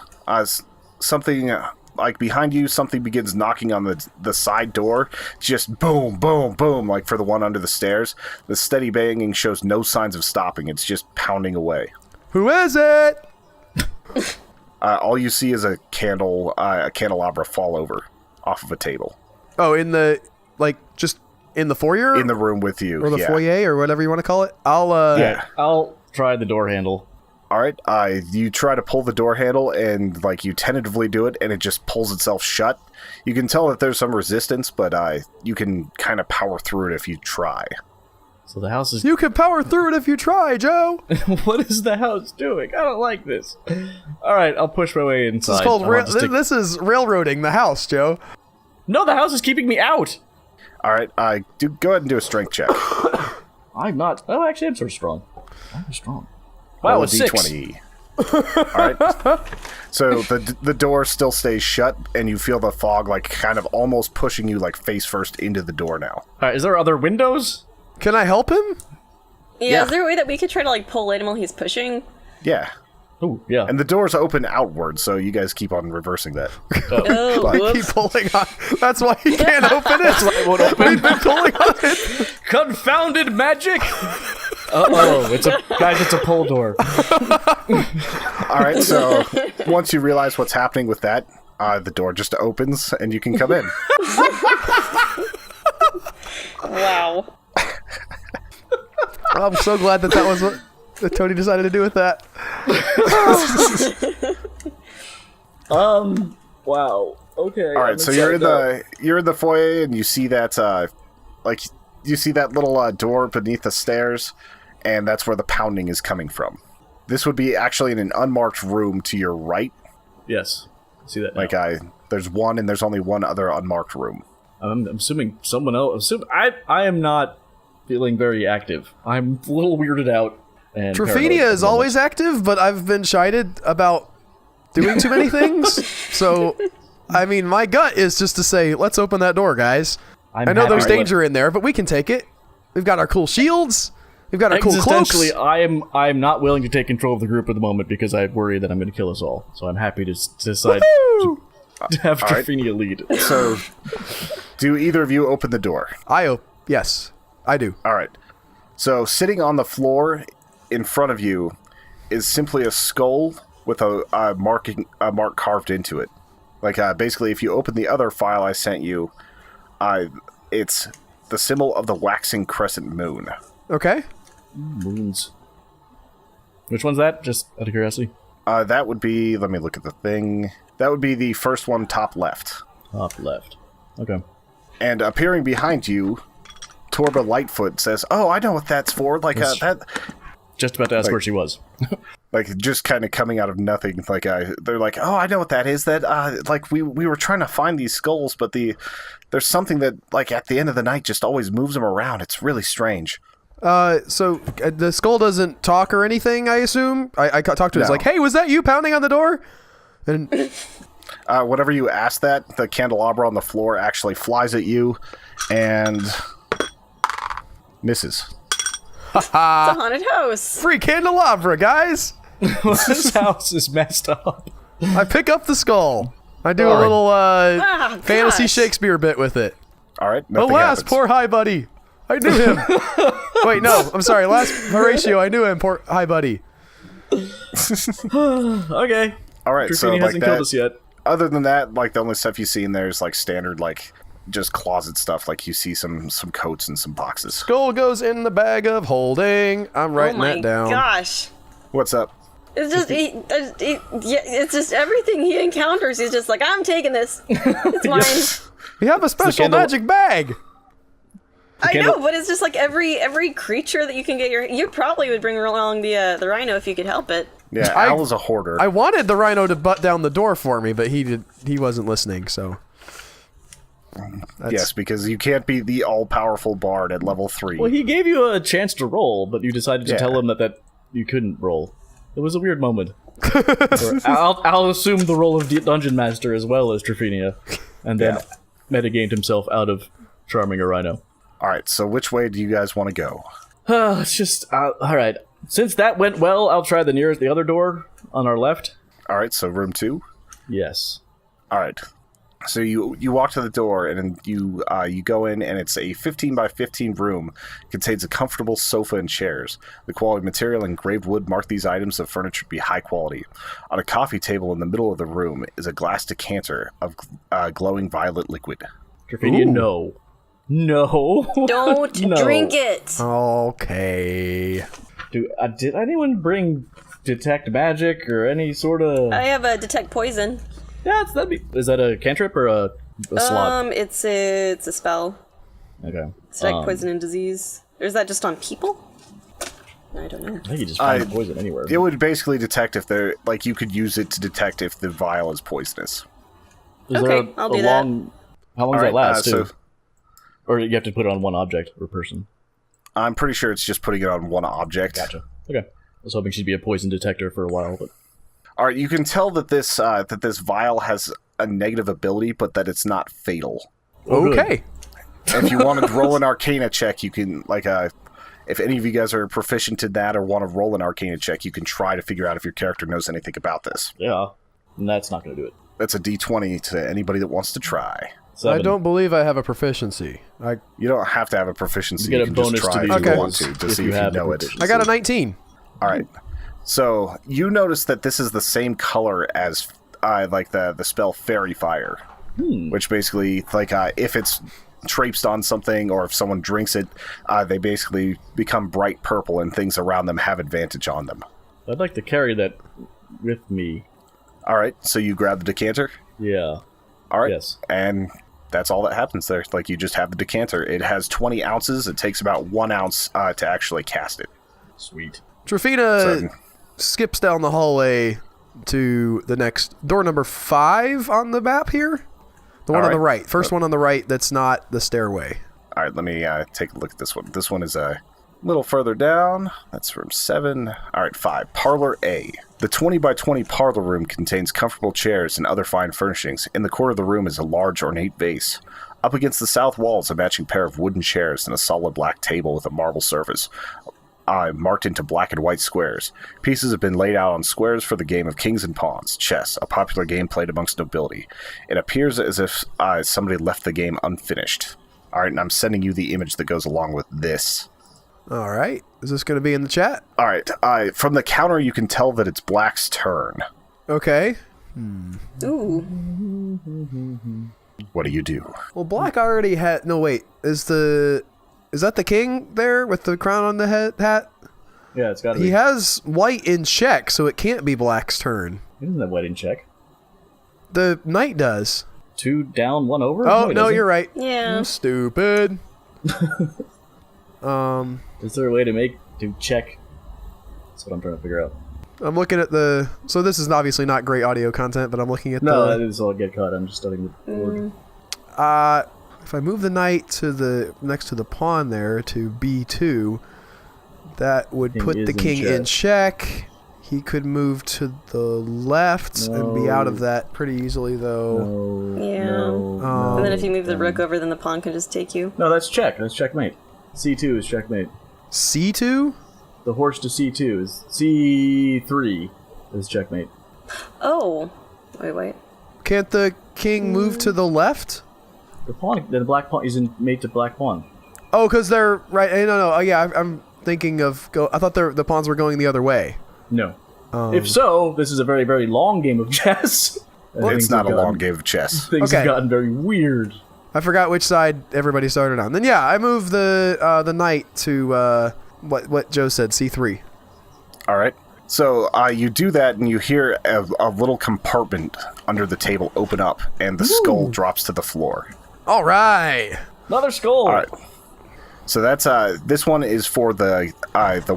something like behind you, something begins knocking on the side door. Just boom, boom, boom, like for the one under the stairs. The steady banging shows no signs of stopping. It's just pounding away. Who is it? All you see is a candelabra fall over off of a table Oh, in the just in the foyer in the room with you. or the yeah. foyer or whatever you want to call it. I'll Yeah. I'll try the door handle. All right, you try to pull the door handle, and like you tentatively do it, and it just pulls itself shut. You can tell that there's some resistance, but you can kind of power through it if you try. So the house is... You can power through it if you try, Joe. What is the house doing? I don't like this. Alright, I'll push my way inside. This is called this is railroading the house, Joe. No, the house is keeping me out! Alright, go ahead and do a strength check. I'm not... Oh, actually, I'm sort of strong. I'm strong. Wow, Roll a it's 6. D20. Alright. So the door still stays shut, and you feel the fog, like, kind of almost pushing you, like, face first into the door now. Alright, is there other windows? Can I help him? Yeah, is there a way that we could try to, like, pull in while he's pushing? Yeah. Oh, yeah. And the doors open outward, so you guys keep on reversing that. Oh, But- whoops. Keep pulling on. That's why he can't open it. That's why it won't open. We've been pulling on it. Confounded magic! Uh-oh, it's a pull door. Alright, so once you realize what's happening with that, the door just opens, and you can come in. Wow. I'm so glad that was what Tony decided to do with that. Wow. Okay. Alright, so you're in the foyer, and you see that, you see that little door beneath the stairs, and that's where the pounding is coming from. This would be actually in an unmarked room to your right. Yes. See that now. Like, there's one, and there's only one other unmarked room. I'm assuming someone else... I am not feeling very active. I'm a little weirded out. And Traphinia is always active, but I've been chided about doing too many things. So, I mean, my gut is just to say, let's open that door, guys. I know there's danger in there, but we can take it. We've got our cool shields. We've got our cool cloaks. Existentially, I am not willing to take control of the group at the moment because I worry that I'm going to kill us all. So I'm happy to decide to have Traphinia lead. So, do either of you open the door? Yes, I do. All right. So, sitting on the floor in front of you is simply a skull with a mark carved into it. Like, basically, if you open the other file I sent you, it's the symbol of the waxing crescent moon. Okay. Moons. Which one's that? Just out of curiosity. That would be... Let me look at the thing. That would be the first one top left. Top left. Okay. And appearing behind you, Torba Lightfoot says, "Oh, I know what that's for." Like, that... Just about to ask where she was. Like, just kind of coming out of nothing. Like, they're like, "Oh, I know what that is. That, like, we were trying to find these skulls, but there's something that, like, at the end of the night just always moves them around. It's really strange." So the skull doesn't talk or anything, I assume? I talked to it. It's like, hey, was that you pounding on the door? And whenever you ask that, the candelabra on the floor actually flies at you and misses. It's a haunted house. free candelabra, guys! This house is messed up. I pick up the skull. I do a little fantasy gosh. Shakespeare bit with it. All right, nothing Alas, happens. poor hi buddy. I knew him. Wait, no, I'm sorry. Last Horatio, I knew him. Poor hi buddy. Okay. All right, so Traphinia like hasn't killed that. us yet. Other than that, like, the only stuff you see in there is like standard, like, just closet stuff. Like, you see some coats and some boxes. Skull goes in the bag of holding. I'm writing Oh my that down. gosh. What's up? It's just, it's just everything he encounters. He's just like, I'm taking this. It's mine. We have a special candle- magic bag. I candle- know, but it's just like every creature that you can get you probably would bring along the rhino if you could help it. Yeah, Al is a hoarder. I wanted the rhino to butt down the door for me, but he wasn't listening, so. Yes, because you can't be the all-powerful bard at level 3. Well, he gave you a chance to roll, but you decided to Yeah. tell him that you couldn't roll. It was a weird moment. I'll assume the role of Dungeon Master as well as Traphinia, and then metagamed himself out of charming a rhino. All right, so which way do you guys want to go? It's just... all right. Since that went well, I'll try the other door on our left. All right, so room 2. Yes. All right. So you walk to the door, and you go in, and it's a 15 by 15 room. It contains a comfortable sofa and chairs. The quality of material and engraved wood mark these items of furniture to be high quality. On a coffee table in the middle of the room is a glass decanter of glowing violet liquid. Traphinia, no. No. Don't No. drink it. Okay. Did anyone bring detect magic or any sort of... I have a detect poison. Yeah, is that a cantrip or a slot? It's a spell. Okay. Detect poison and disease. Or is that just on people? I don't know. I think you just find the poison anywhere. It would basically detect if they're like you could use it to detect if the vial is poisonous. Is Okay, there I'll do How long does that last, too? So Or you have to put it on one object or person? I'm pretty sure it's just putting it on one object. Gotcha. Okay. I was hoping she'd be a poison detector for a while, but... All right, you can tell that this vial has a negative ability, but that it's not fatal. Okay. If you want to roll an Arcana check, you can if any of you guys are proficient in that or want to roll an Arcana check, you can try to figure out if your character knows anything about this. Yeah. And that's not going to do it. That's a D20 to anybody that wants to try. 7. I don't believe I have a proficiency. You don't have to have a proficiency. You get a can bonus just try to if these you rolls want to if see you if you have a know it. proficiency. I got a 19. All right. So you notice that this is the same color as the spell Fairy Fire, which basically if it's traipsed on something or if someone drinks it, they basically become bright purple and things around them have advantage on them. I'd like to carry that with me. All right. So you grab the decanter. Yeah. All right. Yes. And that's all that happens there. Like you just have the decanter. It has 20 ounces. It takes about 1 ounce to actually cast it. Sweet. Trofina skips down the hallway to the next door, number 5 on the map here. The one on the right. First one on the right that's not the stairway. All right, let me take a look at this one. This one is a little further down. That's room 7. All right, 5. Parlor A. The 20 by 20 parlor room contains comfortable chairs and other fine furnishings. In the corner of the room is a large ornate vase. Up against the south wall is a matching pair of wooden chairs and a solid black table with a marble surface. Marked into black and white squares. Pieces have been laid out on squares for the game of kings and pawns, chess, a popular game played amongst nobility. It appears as if somebody left the game unfinished. All right, and I'm sending you the image that goes along with this. All right. Is this going to be in the chat? All right, from the counter you can tell that it's Black's turn. Okay. Ooh. What do you do? Well, Black already had... No, wait. Is that the king there with the crown on the hat? Yeah, it's got to be. He has white in check, so it can't be Black's turn. Isn't that wedding check? The knight does. 2 down, 1 over? Oh, it no, doesn't. you're right. Yeah. I'm stupid. Is there a way to check? That's what I'm trying to figure out. I'm looking at the... So this is obviously not great audio content, but I'm looking at No, that the... is all get cut. I'm just studying the board. If I move the knight to the next to the pawn there to B2, that would King put is the in king check. in check. He could move to the left and be out of that pretty easily, though. No. Yeah. No. And then if you move the rook over, then the pawn can just take you. No, that's check. That's checkmate. C2 is checkmate. C2? The horse to C2 is C3 is checkmate. Oh. Wait. Can't the king move to the left? The pawn, the black pawn, is in mate to black pawn. Oh, because they're right. No. Oh, yeah, I'm thinking of. I thought the pawns were going the other way. No. If so, this is a very, very long game of chess. It's not a long game of chess. Things Okay. have gotten very weird. I forgot which side everybody started on. Then yeah, I moved the knight to what Joe said, C3. All right. So you do that, and you hear a little compartment under the table open up, and the skull drops to the floor. All right. Another skull. All right. So that's this one is for the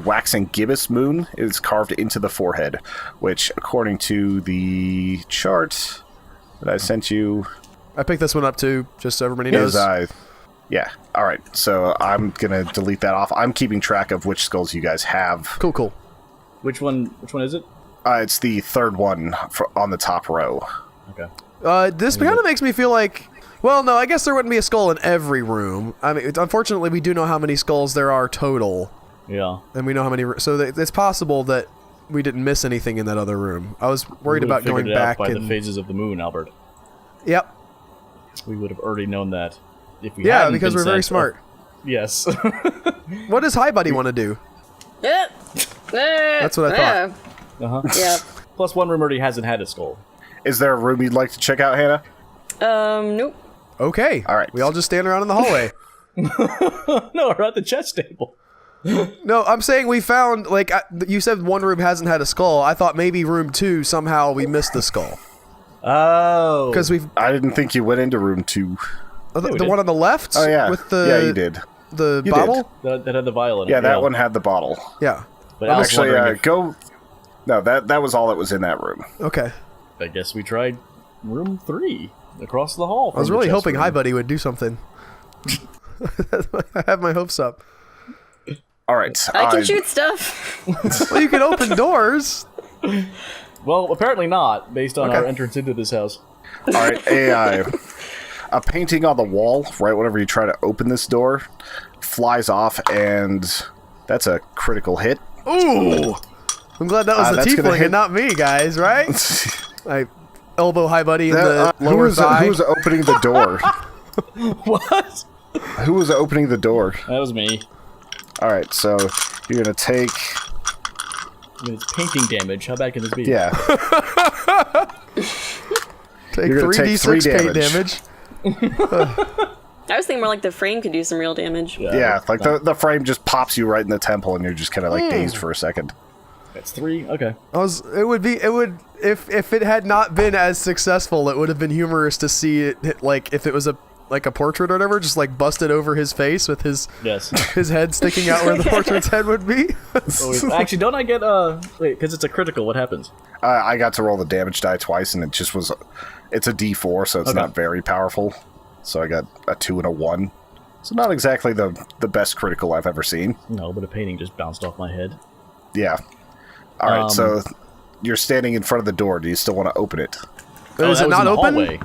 waxing gibbous moon. It's carved into the forehead, which, according to the chart that I sent you, I picked this one up too, just so everybody knows. Yeah. All right. So I'm gonna delete that off. I'm keeping track of which skulls you guys have. Cool. Which one is it? It's the third one on the top row. Okay. This kind of makes me feel like... Well, no, I guess there wouldn't be a skull in every room. I mean, unfortunately, we do know how many skulls there are total. Yeah. And we know how many... So it's possible that we didn't miss anything in that other room. I was worried about going back by and... the phases of the moon, Albert. Yep. We would have already known that if we Yeah, hadn't because been we're very sent. smart. Yes. What does Hi Buddy want to do? Yeah. That's what I thought. Uh-huh. Yeah. Plus, one room already hasn't had a skull. Is there a room you'd like to check out, Hannah? Nope. Okay. All right. We all just stand around in the hallway. No, we're at the chess table. No, I'm saying we found, like, you said one room hasn't had a skull. I thought maybe room 2, somehow we missed the skull. Oh. Because we've... I didn't think you went into room 2. the did. one on the left? Oh, yeah. With the... Yeah, you did. the You bottle? did. That had the vial in it. Yeah, that one had the bottle. Yeah. But I was Actually, wondering if- go. No, that was all that was in that room. Okay. I guess we tried room 3 across the hall. I was from the really chest hoping room. Hi Buddy would do something. I have my hopes up. All right. I can shoot stuff. Well, you can open doors. Well, apparently not, based on Okay. our entrance into this house. All right. A painting on the wall, right whenever you try to open this door, flies off, and that's a critical hit. Ooh. I'm glad that was the that's gonna tiefling hit- and not me, guys, right? I elbow Hi Buddy in the who lower was thigh. opening the door? What? Who was opening the door? That was me. All right, so you're gonna take. I mean, it's painting damage. How bad can this be? Yeah. Take You're gonna take 3d6 3 paint damage. damage. I was thinking more like the frame could do some real damage. Yeah, like the frame just pops you right in the temple, and you're just kind of like dazed for a second. That's 3. Okay. If it had not been as successful, it would have been humorous to see it hit, like if it was a portrait or whatever, just like busted over his face with his Yes. his head sticking out where the portrait's head would be. Actually, don't I get wait? Because it's a critical. What happens? I got to roll the damage die twice, and it just was. It's a D4, so it's Okay. not very powerful. So I got a 2 and a 1. So not exactly the best critical I've ever seen. No, but a painting just bounced off my head. Yeah. All right, so you're standing in front of the door. Do you still want to open it? Is that it was not in the open? hallway.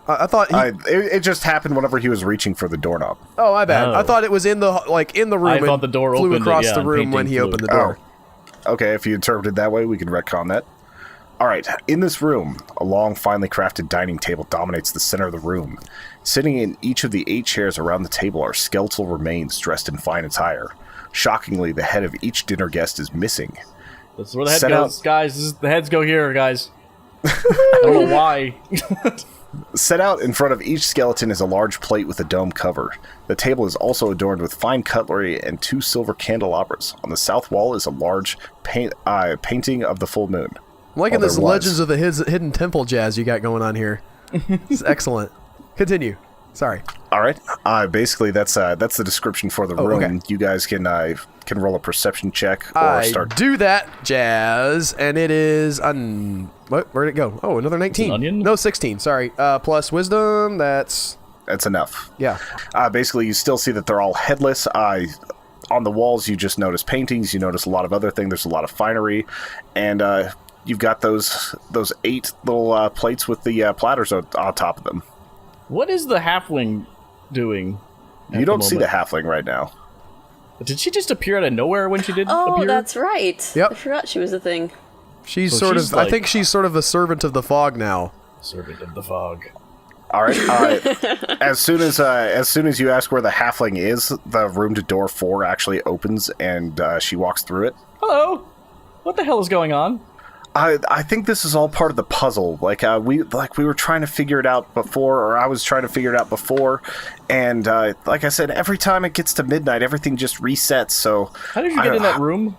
I thought. It just happened whenever he was reaching for the doorknob. Oh, my bad. Oh. I thought it was in the room. I and thought the door flew opened, across yeah, the and room when painting he flew. opened the door. Okay, if you interpreted that way, we can retcon that. All right, in this room, a long, finely crafted dining table dominates the center of the room. Sitting in each of the 8 chairs around the table are skeletal remains dressed in fine attire. Shockingly, the head of each dinner guest is missing. That's where the head Set goes, out- guys. The heads go here, guys. I don't know why. Set out in front of each skeleton is a large plate with a dome cover. The table is also adorned with fine cutlery and 2 silver candelabras. On the south wall is a large painting of the full moon. I'm liking Well, this there was. Legends of the Hidden Temple jazz you got going on here. It's excellent. Continue. Sorry. All right. Basically, that's the description for the room. okay. You guys can roll a perception check or I start. do that, Jazz, and it is what? Where'd it go? Oh, another 19. an onion? No, 16. Sorry. Plus wisdom. That's That's enough. yeah. Basically, you still see that they're all headless. On the walls, you just notice paintings. You notice a lot of other things. There's a lot of finery, and you've got those 8 little plates with the platters on top of them. What is the halfling doing? You don't see the halfling right now. Did she just appear out of nowhere when she did Oh, appear? that's right. Yep. I forgot she was a thing. She's So sort she's of. I like- think she's sort of a servant of the fog now. Servant of the fog. All right. As soon as you ask where the halfling is, the room to door 4 actually opens, and she walks through it. Hello. What the hell is going on? I think this is all part of the puzzle. We were trying to figure it out before, or I was trying to figure it out before, and like I said, every time it gets to midnight, everything just resets. So How did you get in that room?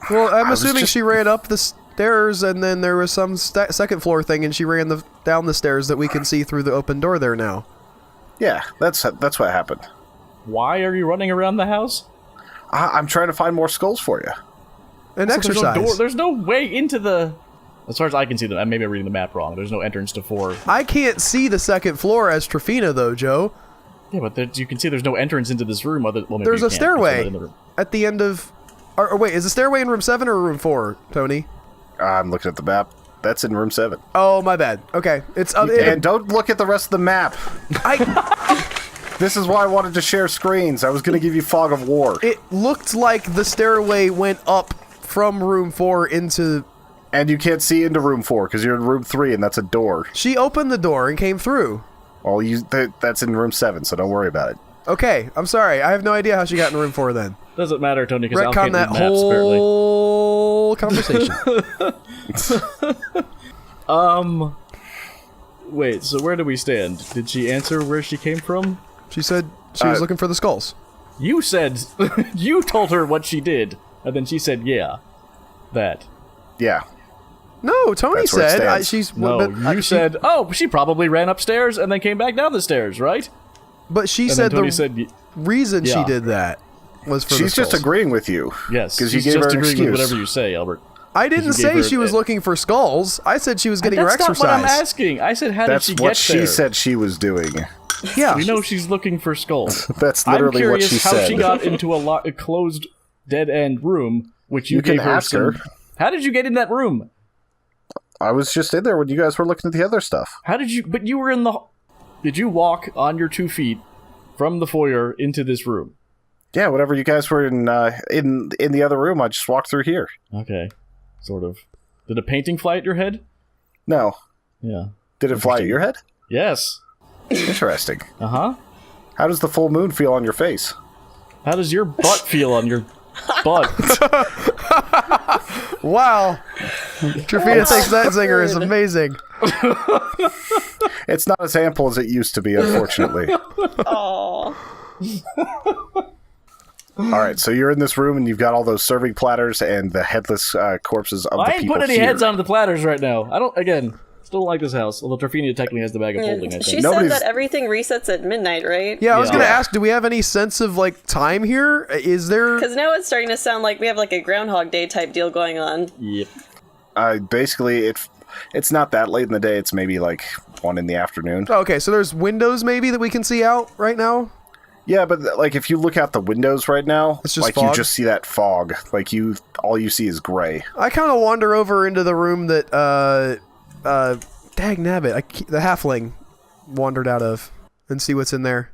Well, I'm was assuming just- she ran up the stairs, and then there was some second floor thing, and she ran down the stairs that we can see through the open door there now. yeah, that's what happened. Why are you running around the house? I'm trying to find more skulls for you. An So there's no exercise. door. There's no way into the. As far as I can see them, maybe I'm reading the map wrong. There's no entrance to 4. I can't see the second floor as Trifina, though, Joe. Yeah, but you can see there's no entrance into this room. Well, maybe There's you a can't, 'cause they're not stairway in the room. at the end of. Or wait, is the stairway in room 7 or room 4, Tony? I'm looking at the map. That's in room 7. Oh, my bad. Okay, it's And don't look at the rest of the map. I. This is why I wanted to share screens. I was going to give you Fog of War. It looked like the stairway went up from room 4 into. And you can't see into room 4 because you're in room 3, and that's a door. She opened the door and came through. Well, that's in room 7, so don't worry about it. Okay, I'm sorry. I have no idea how she got in room 4 then. Doesn't matter, Tony, because Al Retcon can't that read maps, apparently. whole conversation. Wait, so where do we stand? Did she answer where she came from? She said she was looking for the skulls. You said... you told her what she did, and then she said, yeah. That. Yeah. No, Tony That's where it said stands. she's. No, but, you said, oh, she probably ran upstairs and then came back down the stairs, right? But she And said then Tony the said, reason she Yeah. did that was for She's the just skulls. agreeing with you. yes, because you she's gave just her an agreeing with excuse. whatever you say, Albert. I didn't You say gave her- she was looking for skulls. I said she was getting her That's exercise. not what I'm asking. I said, how That's did she what get she there? said she was doing. Yeah. We know she's looking for skulls. That's I'm literally what curious she how said. she got into a closed, dead-end room, which you can gave her ask some... her. How did you get in that room? I was just in there when you guys were looking at the other stuff. How did you... But you were in the... Did you walk on your 2 feet from the foyer into this room? Yeah, whatever you guys were in the other room, I just walked through here. Okay. Sort of. Did a painting fly at your head? No. Yeah. Did it fly at your head? Yes. Interesting. Uh-huh. How does the full moon feel on your face? How does your butt feel on your butt? Wow. Trafina thinks that zinger is amazing. It's not as ample as it used to be, unfortunately. Aww. All right, so you're in this room and you've got all those serving platters and the headless corpses of I the ain't people putting any here. heads onto the platters right now. I don't... Again, still don't like this house. Although Trafina technically has the bag of holding, I She think. said Nobody's- that everything resets at midnight, right? Yeah, I was Yeah. going to ask, do we have any sense of, like, time here? Is there... Because now it's starting to sound like we have like a Groundhog Day type deal going on. Yep. Basically, it's not that late in the day. It's maybe like 1 in the afternoon. Oh, okay, so there's windows maybe that we can see out right now? Yeah, but like if you look out the windows right now, It's just like fog? you just see that fog. Like all you see is gray. I kind of wander over into the room that, dag nabbit, the halfling wandered out of and see what's in there.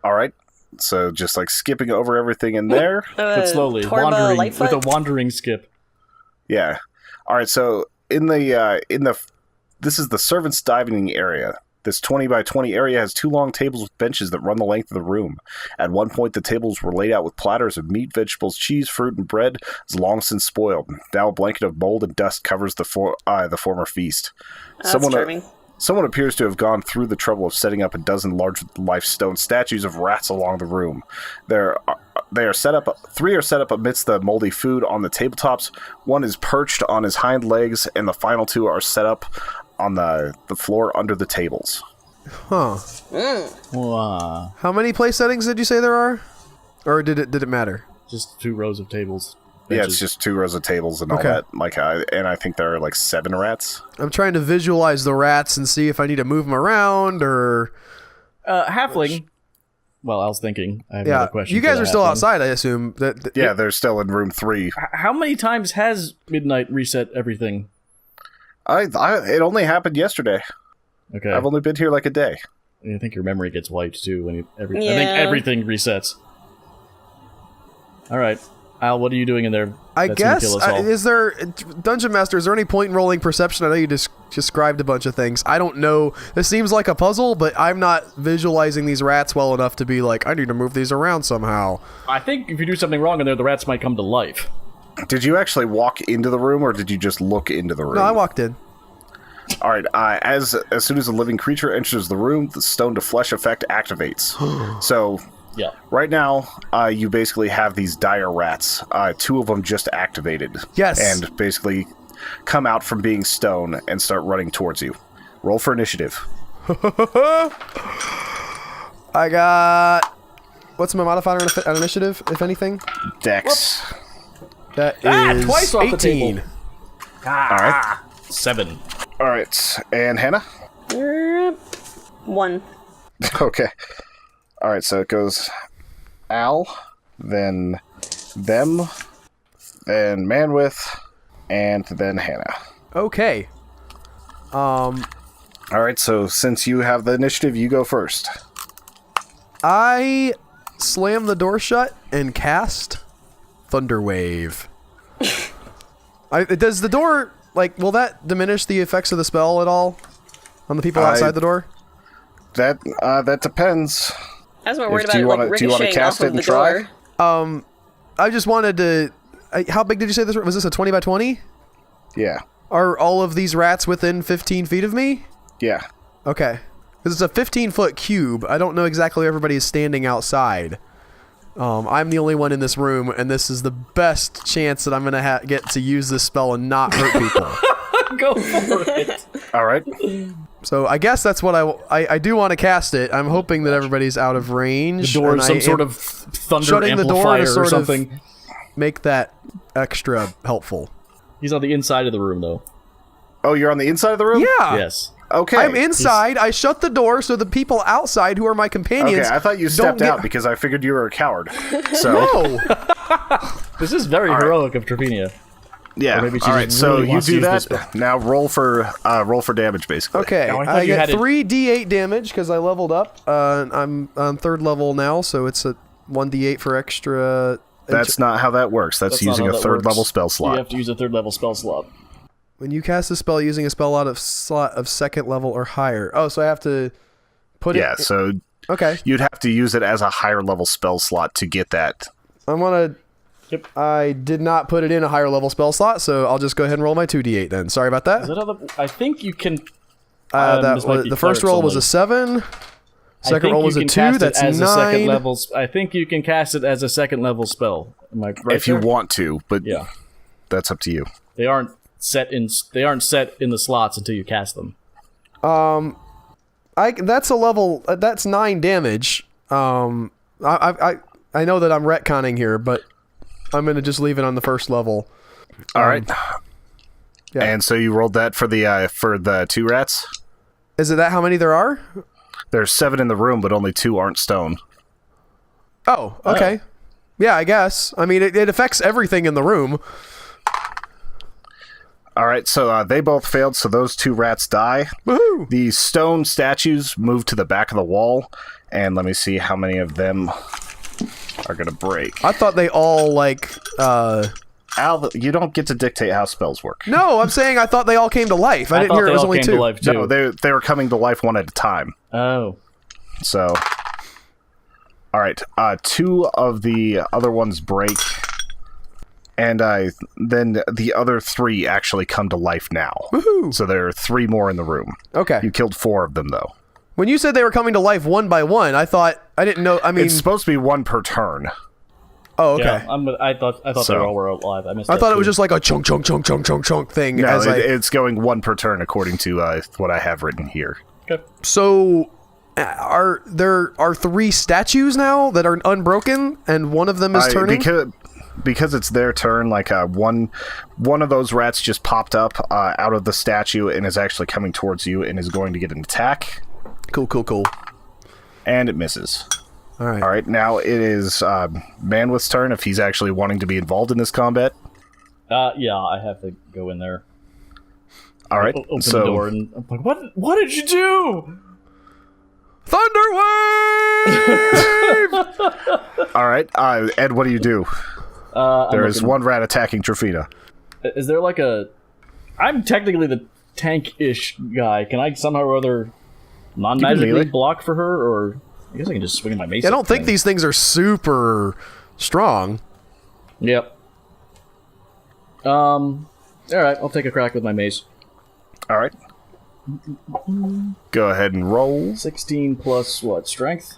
All right. So just like skipping over everything in there. But slowly. Torba Wandering Lightfoot? with a wandering skip. Yeah. All right. So in the this is the servants' dining area. This 20 by 20 area has 2 long tables with benches that run the length of the room. At one point, the tables were laid out with platters of meat, vegetables, cheese, fruit, and bread, as long since spoiled. Now a blanket of mold and dust covers the former feast. That's charming. Someone appears to have gone through the trouble of setting up a dozen large-life stone statues of rats along the room. They are set up. 3 are set up amidst the moldy food on the tabletops. 1 is perched on his hind legs, and the final 2 are set up on the floor under the tables. Huh. Wow. How many place settings did you say there are? Or did it matter? Just 2 rows of tables. Yeah, Benches. it's just 2 rows of tables and all Okay. that. And I think there are like 7 rats. I'm trying to visualize the rats and see if I need to move them around or... Halfling. Well, I was thinking. I have Yeah, another question. you for guys the are still halfling. outside, I assume. Yeah, they're still in room 3. How many times has midnight reset everything? It only happened yesterday. Okay. I've only been here like a day. I think your memory gets wiped too when I think Yeah. everything resets. All right, Al, what are you doing in there? I that's gonna guess, kill us all? is there... Dungeon Master, is there any point in rolling perception? I know you just described a bunch of things. I don't know. This seems like a puzzle, but I'm not visualizing these rats well enough to be like, I need to move these around somehow. I think if you do something wrong in there, the rats might come to life. Did you actually walk into the room, or did you just look into the room? No, I walked in. All right. As soon as a living creature enters the room, the stone to flesh effect activates. So Yeah. right now, you basically have these dire rats. 2 of them just activated. Yes. And basically come out from being stone and start running towards you. Roll for initiative. I got... What's my modifier on initiative, if anything? Dex. That is twice off the 18. table. All right. 7. All right. And Hannah? 1. Okay. All right, so it goes Al, then them, then Manwith, and then Hannah. Okay. All right, so since you have the initiative, you go first. I slam the door shut and cast Thunderwave. Does the door, like, will that diminish the effects of the spell at all on the people outside the door? That depends. I was more worried about Do it you like wanna- do you wanna ricocheting cast off it of and the try? door. I just wanted to... how big did you say this was? This a 20 by 20? Yeah. Are all of these rats within 15 feet of me? Yeah. Okay. Because it's a 15-foot cube. I don't know exactly where everybody is standing outside. I'm the only one in this room, and this is the best chance that I'm going to get to use this spell and not hurt people. Go for it. All right. So I guess that's what I do want to cast it. I'm hoping that everybody's out of range. The door and is some I sort am of thunder shutting the door amplifier to or sort something. of make that extra helpful. He's on the inside of the room, though. Oh, you're on the inside of the room? Yeah. Yes. Okay. I'm inside. I shut the door so the people outside who are my companions. Okay, I thought you don't stepped get- out because I figured you were a coward. So, No. This is very heroic of Trevinia. yeah. Or maybe she All right, just so really you wants to do use that. this spell. Now roll for damage, basically. Okay, Oh, I thought I you get had it- 3d8 damage because I leveled up. I'm on 3rd level now, so it's a 1d8 for extra. That's not how that works. That's That's not using how a that 3rd works. level spell You slot. have to use a 3rd level spell slot. When you cast a spell using a spell out of slot of 2nd level or higher. Oh, so I have to put Yeah, it. so Okay, you'd have to use it as a higher level spell slot to get that. I'm gonna. Yep. I did not put it in a higher level spell slot, so I'll just go ahead and roll my 2d8 then. Sorry about that. Is that how the, I think you can... That this might was, be the first clerics roll was only. a 7. I Second think roll you was a can 2. cast it That's as a 9. I think you can cast it as a 2nd level spell. Am I right If you there? want to, but Yeah. that's up to you. They aren't set in the slots until you cast them. That's a level. That's 9 damage. I know that I'm retconning here, but I'm gonna just leave it on the first level. All right. yeah. And so you rolled that for the 2 rats? Is it that how many there are? There's 7 in the room, but only 2 aren't stone. Oh, okay. Yeah, I guess. I mean, it affects everything in the room. All right, so they both failed, so those 2 rats die. Woohoo! The stone statues move to the back of the wall, and let me see how many of them are going to break. I thought they all Al, you don't get to dictate how spells work. No, I'm saying I thought they all came to life. I didn't thought hear they it was all only came 2. to life too. No, they were coming to life one at a time. Oh. So, all right, 2 of the other ones break, and then the other 3 actually come to life now. Woohoo! So there are 3 more in the room. Okay. You killed 4 of them, though. When you said they were coming to life one by one, I didn't know. I mean, It's supposed to be 1 per turn. oh, okay. Yeah, I thought So- they all were alive. I missed I that thought it was too. just like a chunk thing. No, as it's going 1 per turn according to what I have written here. Okay. So, are there 3 statues now that are unbroken, and one of them is turning? Because it's their turn. Like one of those rats just popped up out of the statue and is actually coming towards you and is going to get an attack, Cool. and it misses. All right. All right, now it is Manwith's turn if he's actually wanting to be involved in this combat. Yeah, I have to go in there. All right, Open so the door and I'm like, what did you do? Thunderwave! all right, Ed, what do you do? There is 1 rat attacking Trofina. Is there like a... I'm technically the tank-ish guy. Can I somehow or other melee. non-magically block for her, or... I guess I can just swing my mace. I at don't the think thing. these things are super strong. Yep. Alright, I'll take a crack with my mace. All right, go ahead and roll. 16 plus what? Strength?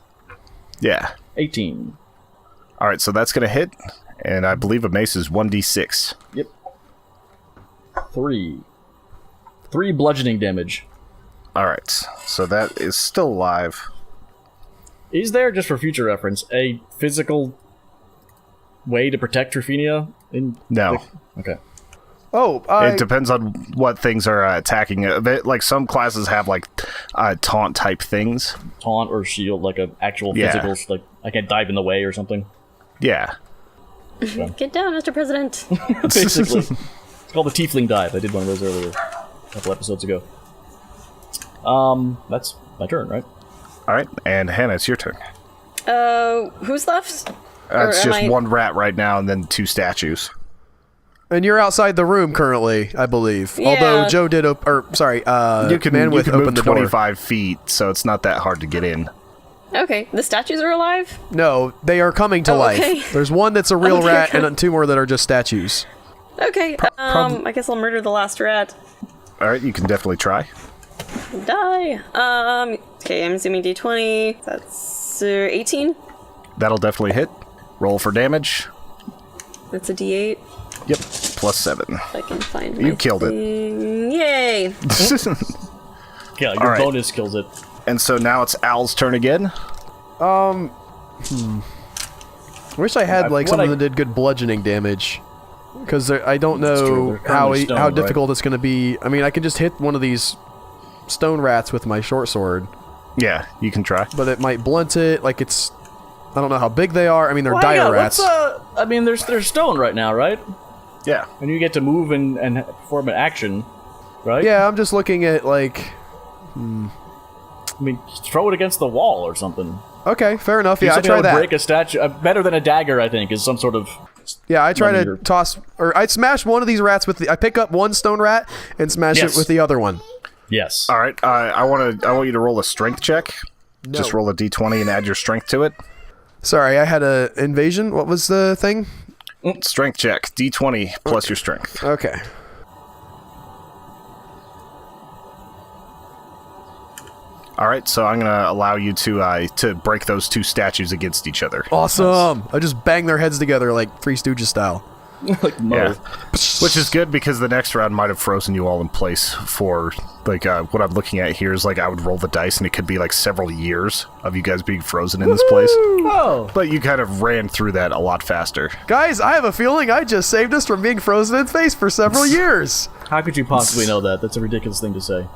Yeah. 18. All right, so that's gonna hit, and I believe a mace is 1d6. Yep. 3 bludgeoning damage. All right, so that is still alive. Is there, just for future reference, a physical way to protect Trufinia? No. Okay. Oh, It depends on what things are attacking. Like some classes have like taunt type things. Taunt or shield, like an actual Yeah. physical, like I can't dive in the way or something. Yeah. Get down, Mr. President. Basically. It's called the Tiefling Dive. I did one of those earlier, a couple episodes ago. That's my turn, right? All right, and Hannah, it's your turn. Who's left? Or It's am just I- 1 rat right now, and then 2 statues. and you're outside the room currently, I believe. Yeah. Although Joe did You can Manwith move opened the door. 25 feet, so it's not that hard to get in. Okay, the statues are alive? No, they are coming to Oh, life. okay. There's 1 that's a real Okay, rat, okay. and 2 more that are just statues. Okay, I guess I'll murder the last rat. All right, you can definitely try. Die. Okay, I'm assuming D20. That's 18. That'll definitely hit. Roll for damage. That's a D8. Yep, +7. If I can find You my killed it. thing. Yay! Yeah, your Alright. bonus kills it. And so now it's Al's turn again. Wish I had like what something I- that did good bludgeoning damage, because I don't That's true, know they're currently stone, how right? difficult it's going to be. I mean, I can just hit one of these stone rats with my short sword, Yeah, you can try. but it might blunt it. Like it's, I don't know how big they are. I mean, they're dire rats. I mean, there's stone right now, right? Yeah. And you get to move and perform an action, right? Yeah, I'm just looking at like. I mean, throw it against the wall or something. Okay, fair enough. Do Yeah, I something try that would that. break a statue. Better than a dagger, I think, is some sort of. Yeah, I try to Money or- toss, or I smash one of these rats with the. I pick up one stone rat and smash Yes. it with the other one. Yes. All right. I want you to roll a strength check. Just roll a d20 and add your strength to it. Sorry, I had a invasion. What was the thing? Strength check. D20 plus your strength. Okay. All right. So I'm gonna allow you to break those two statues against each other. Awesome. I just bang their heads together like Three Stooges style. Like Mo. Yeah. Which is good because the next round might have frozen you all in place for like what I'm looking at here is like I would roll the dice and it could be like several years of you guys being frozen in this place. Oh. But you kind of ran through that a lot faster. Guys, I have a feeling I just saved us from being frozen in space for several years. How could you possibly know that? That's a ridiculous thing to say.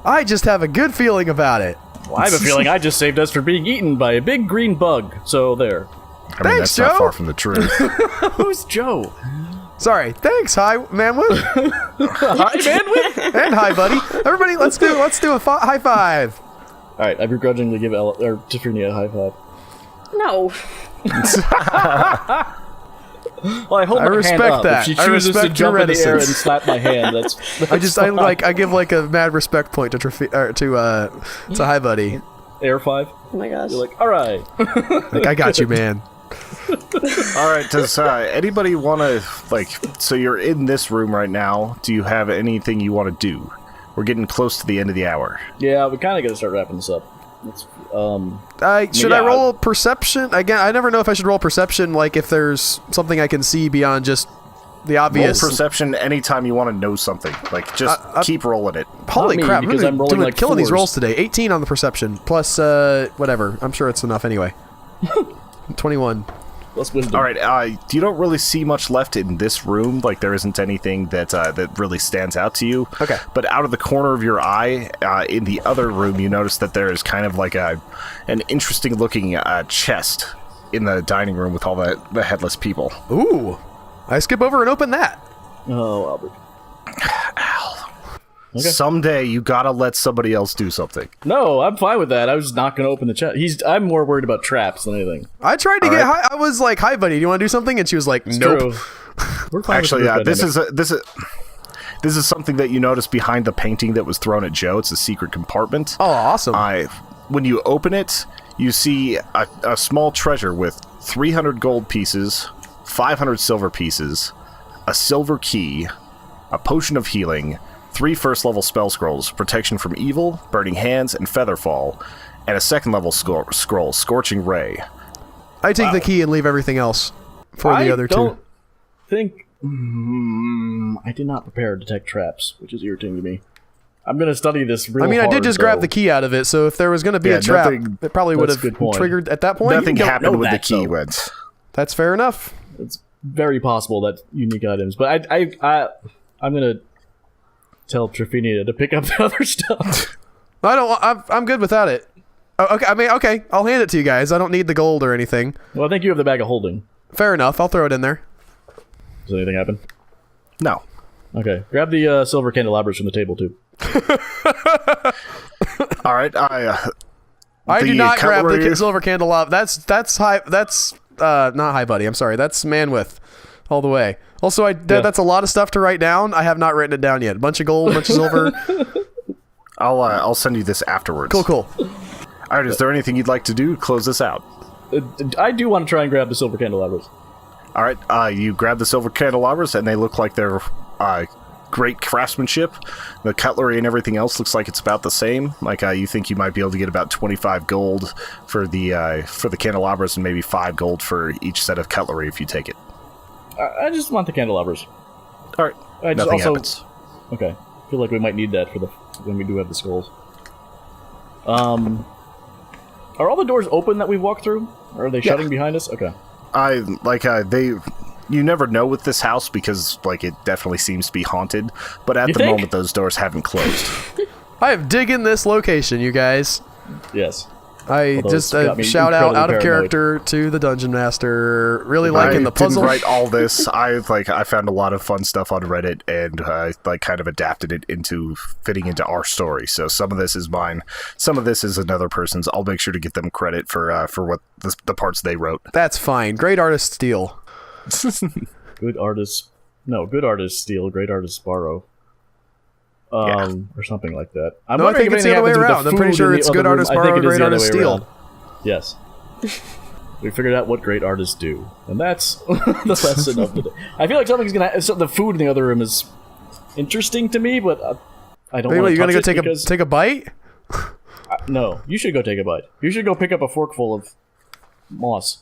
I just have a good feeling about it. Well, I have a feeling I just saved us from being eaten by a big green bug. So there. I mean, Thanks, that's not Joe. far from the truth. Who's Joe? Sorry. Thanks, hi Manwood, Hi, bandwidth. and hi, buddy. Everybody, let's do a high five. All right, I begrudgingly give Tiffany a high five. No. Well, I hold I my hand respect up. that. If she I chooses to respect jump your in the air and reticence. slap my hand, that's I give like a mad respect point to hi buddy. air 5. Oh my gosh. You're like, all right. Like I got you, man. All right, does anybody want to, like, so you're in this room right now. Do you have anything you want to do? We're getting close to the end of the hour. Yeah, we kind of got to start wrapping this up. Let's, Should yeah, I roll perception? Again, I never know if I should roll perception, like if there's something I can see beyond just the Roll obvious. perception anytime you want to know something. Like, just keep rolling it. Holy Not me, crap, because I'm I'm rolling, doing like, killing these 4s. rolls today. 18 on the perception, plus whatever. I'm sure it's enough anyway. 21. let's wisdom. All right, you don't really see much left in this room. Like, there isn't anything that really stands out to you. Okay. But out of the corner of your eye, in the other room, you notice that there is kind of like an interesting-looking chest in the dining room with all the headless people. Ooh. I skip over and open that. Oh, Albert. Okay. Someday, you gotta let somebody else do something. No, I'm fine with that. I was not going to open the chest. I'm more worried about traps than anything. I tried to All get right. high. I was like, hi, buddy, do you want to do something? And she was like, nope. True. We're fine Actually, with the this dynamic. is something that you notice behind the painting that was thrown at Joe. It's a secret compartment. Oh, awesome. When you open it, you see a small treasure with 300 gold pieces, 500 silver pieces, a silver key, a potion of healing, 3 first-level spell scrolls, protection from evil, burning hands, and featherfall, and a second-level scroll, scorching ray. I take the key and leave everything else for the other I don't two. think... I did not prepare to detect traps, which is irritating to me. I'm going to study this real I mean, I hard, did just though. grab the key out of it, so if there was going to be Yeah, a trap, nothing- it probably would that's a have good point. triggered at that point. Nothing don't happened know with the that, key though. went. That's fair enough. It's very possible that unique items, but I'm going to tell Trifinia to pick up the other stuff. I'm good without it. Oh, okay, I mean, okay, I'll hand it to you guys. I don't need the gold or anything. Well, I think you have the bag of holding. Fair enough. I'll throw it in there. Does anything happen? No. Okay. Grab the silver candelabras from the table, too. All right, I do not grab the cutlery- silver candelabra. That's high. That's not high, buddy. I'm sorry. That's Manwith, all the way. Also, that's a lot of stuff to write down. I have not written it down yet. A bunch of gold, a bunch of silver. I'll send you this afterwards. Cool. All right, is there anything you'd like to do to close this out? I do want to try and grab the silver candelabras. All right, you grab the silver candelabras, and they look like they're great craftsmanship. The cutlery and everything else looks like it's about the same. Like you think you might be able to get about 25 gold for the candelabras, and maybe 5 gold for each set of cutlery if you take it. I just want the candelabras. All right. I just Nothing also happens. okay. I feel like we might need that for when we do have the skulls. Are all the doors open that we've walked through? Or are they shutting behind us? Okay. You never know with this house because it definitely seems to be haunted. But at You the think? moment, those doors haven't closed. I am digging this location, you guys. Yes. I Although just it's got me shout out incredibly of paranoid. character to the dungeon master. Really liking the puzzle. I didn't write all this. I found a lot of fun stuff on Reddit, and I kind of adapted it into fitting into our story. So some of this is mine, some of this is another person's. I'll make sure to get them credit for what the parts they wrote. That's fine. Great artist steal. Good artists steal, great artists borrow. Or something like that. I'm No, I wondering think if it's the anything other way happens with around. I'm pretty food sure in the it's other good room. artists I think borrow, it is great the other artists way steal. around. Yes. We figured out what great artists do. And that's the lesson of the day. I feel like something's gonna... So the food in the other room is interesting to me, but I don't want to You gonna touch go it take a bite? No, you should go take a bite. You should go pick up a forkful of moss.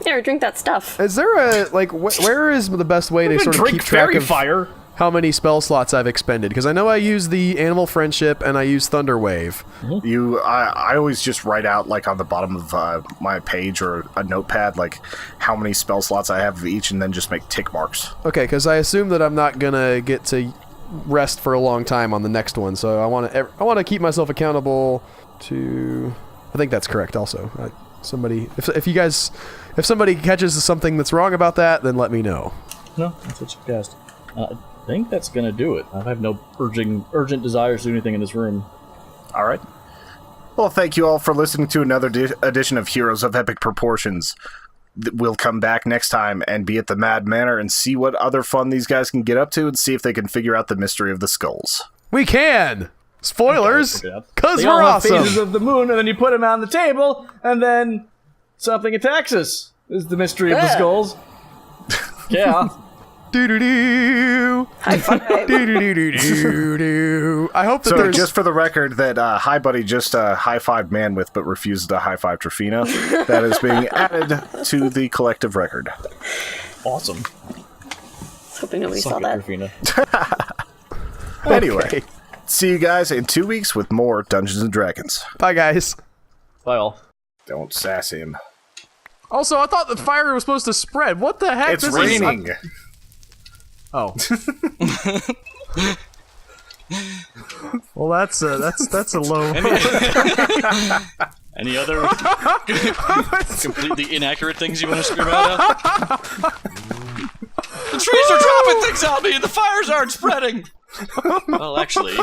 Yeah, or drink that stuff. Is there a where is the best way to sort of keep track fairy of fire. how many spell slots I've expended? Because I know I use the Animal Friendship and I use Thunder Wave. I always just write out on the bottom of my page or a notepad how many spell slots I have of each, and then just make tick marks. Okay, because I assume that I'm not gonna get to rest for a long time on the next one, so I want to keep myself accountable to. I think that's correct. Also, if somebody catches something that's wrong about that, then let me know. No, that's what you guessed. I think that's gonna do it. I have no urgent desires to do anything in this room. All right. Well, thank you all for listening to another edition of Heroes of Epic Proportions. We'll come back next time and be at the Mad Manor and see what other fun these guys can get up to and see if they can figure out the mystery of the skulls. We can. Spoilers, because They we're all have awesome. phases of the moon, and then you put them on the table, and then something attacks us. Is the mystery of the skulls? Yeah. Do-do-do. High five. Do-do-do-do-do-do. I hope that So, there's... just for the record, that Hi Buddy just high-fived Manwith but refused to high-five Trifina. That is being added to the collective record. Awesome. I was hoping nobody saw Suck it, that. Rufina. Anyway, Okay. see you guys in 2 weeks with more Dungeons & Dragons. Bye, guys. Bye all. Don't sass him. Also, I thought the fire was supposed to spread. What the heck? It's This raining. Oh. Well, that's a low. Any other completely inaccurate things you want to scream out? The trees are dropping things on me and the fires aren't spreading! Well, actually...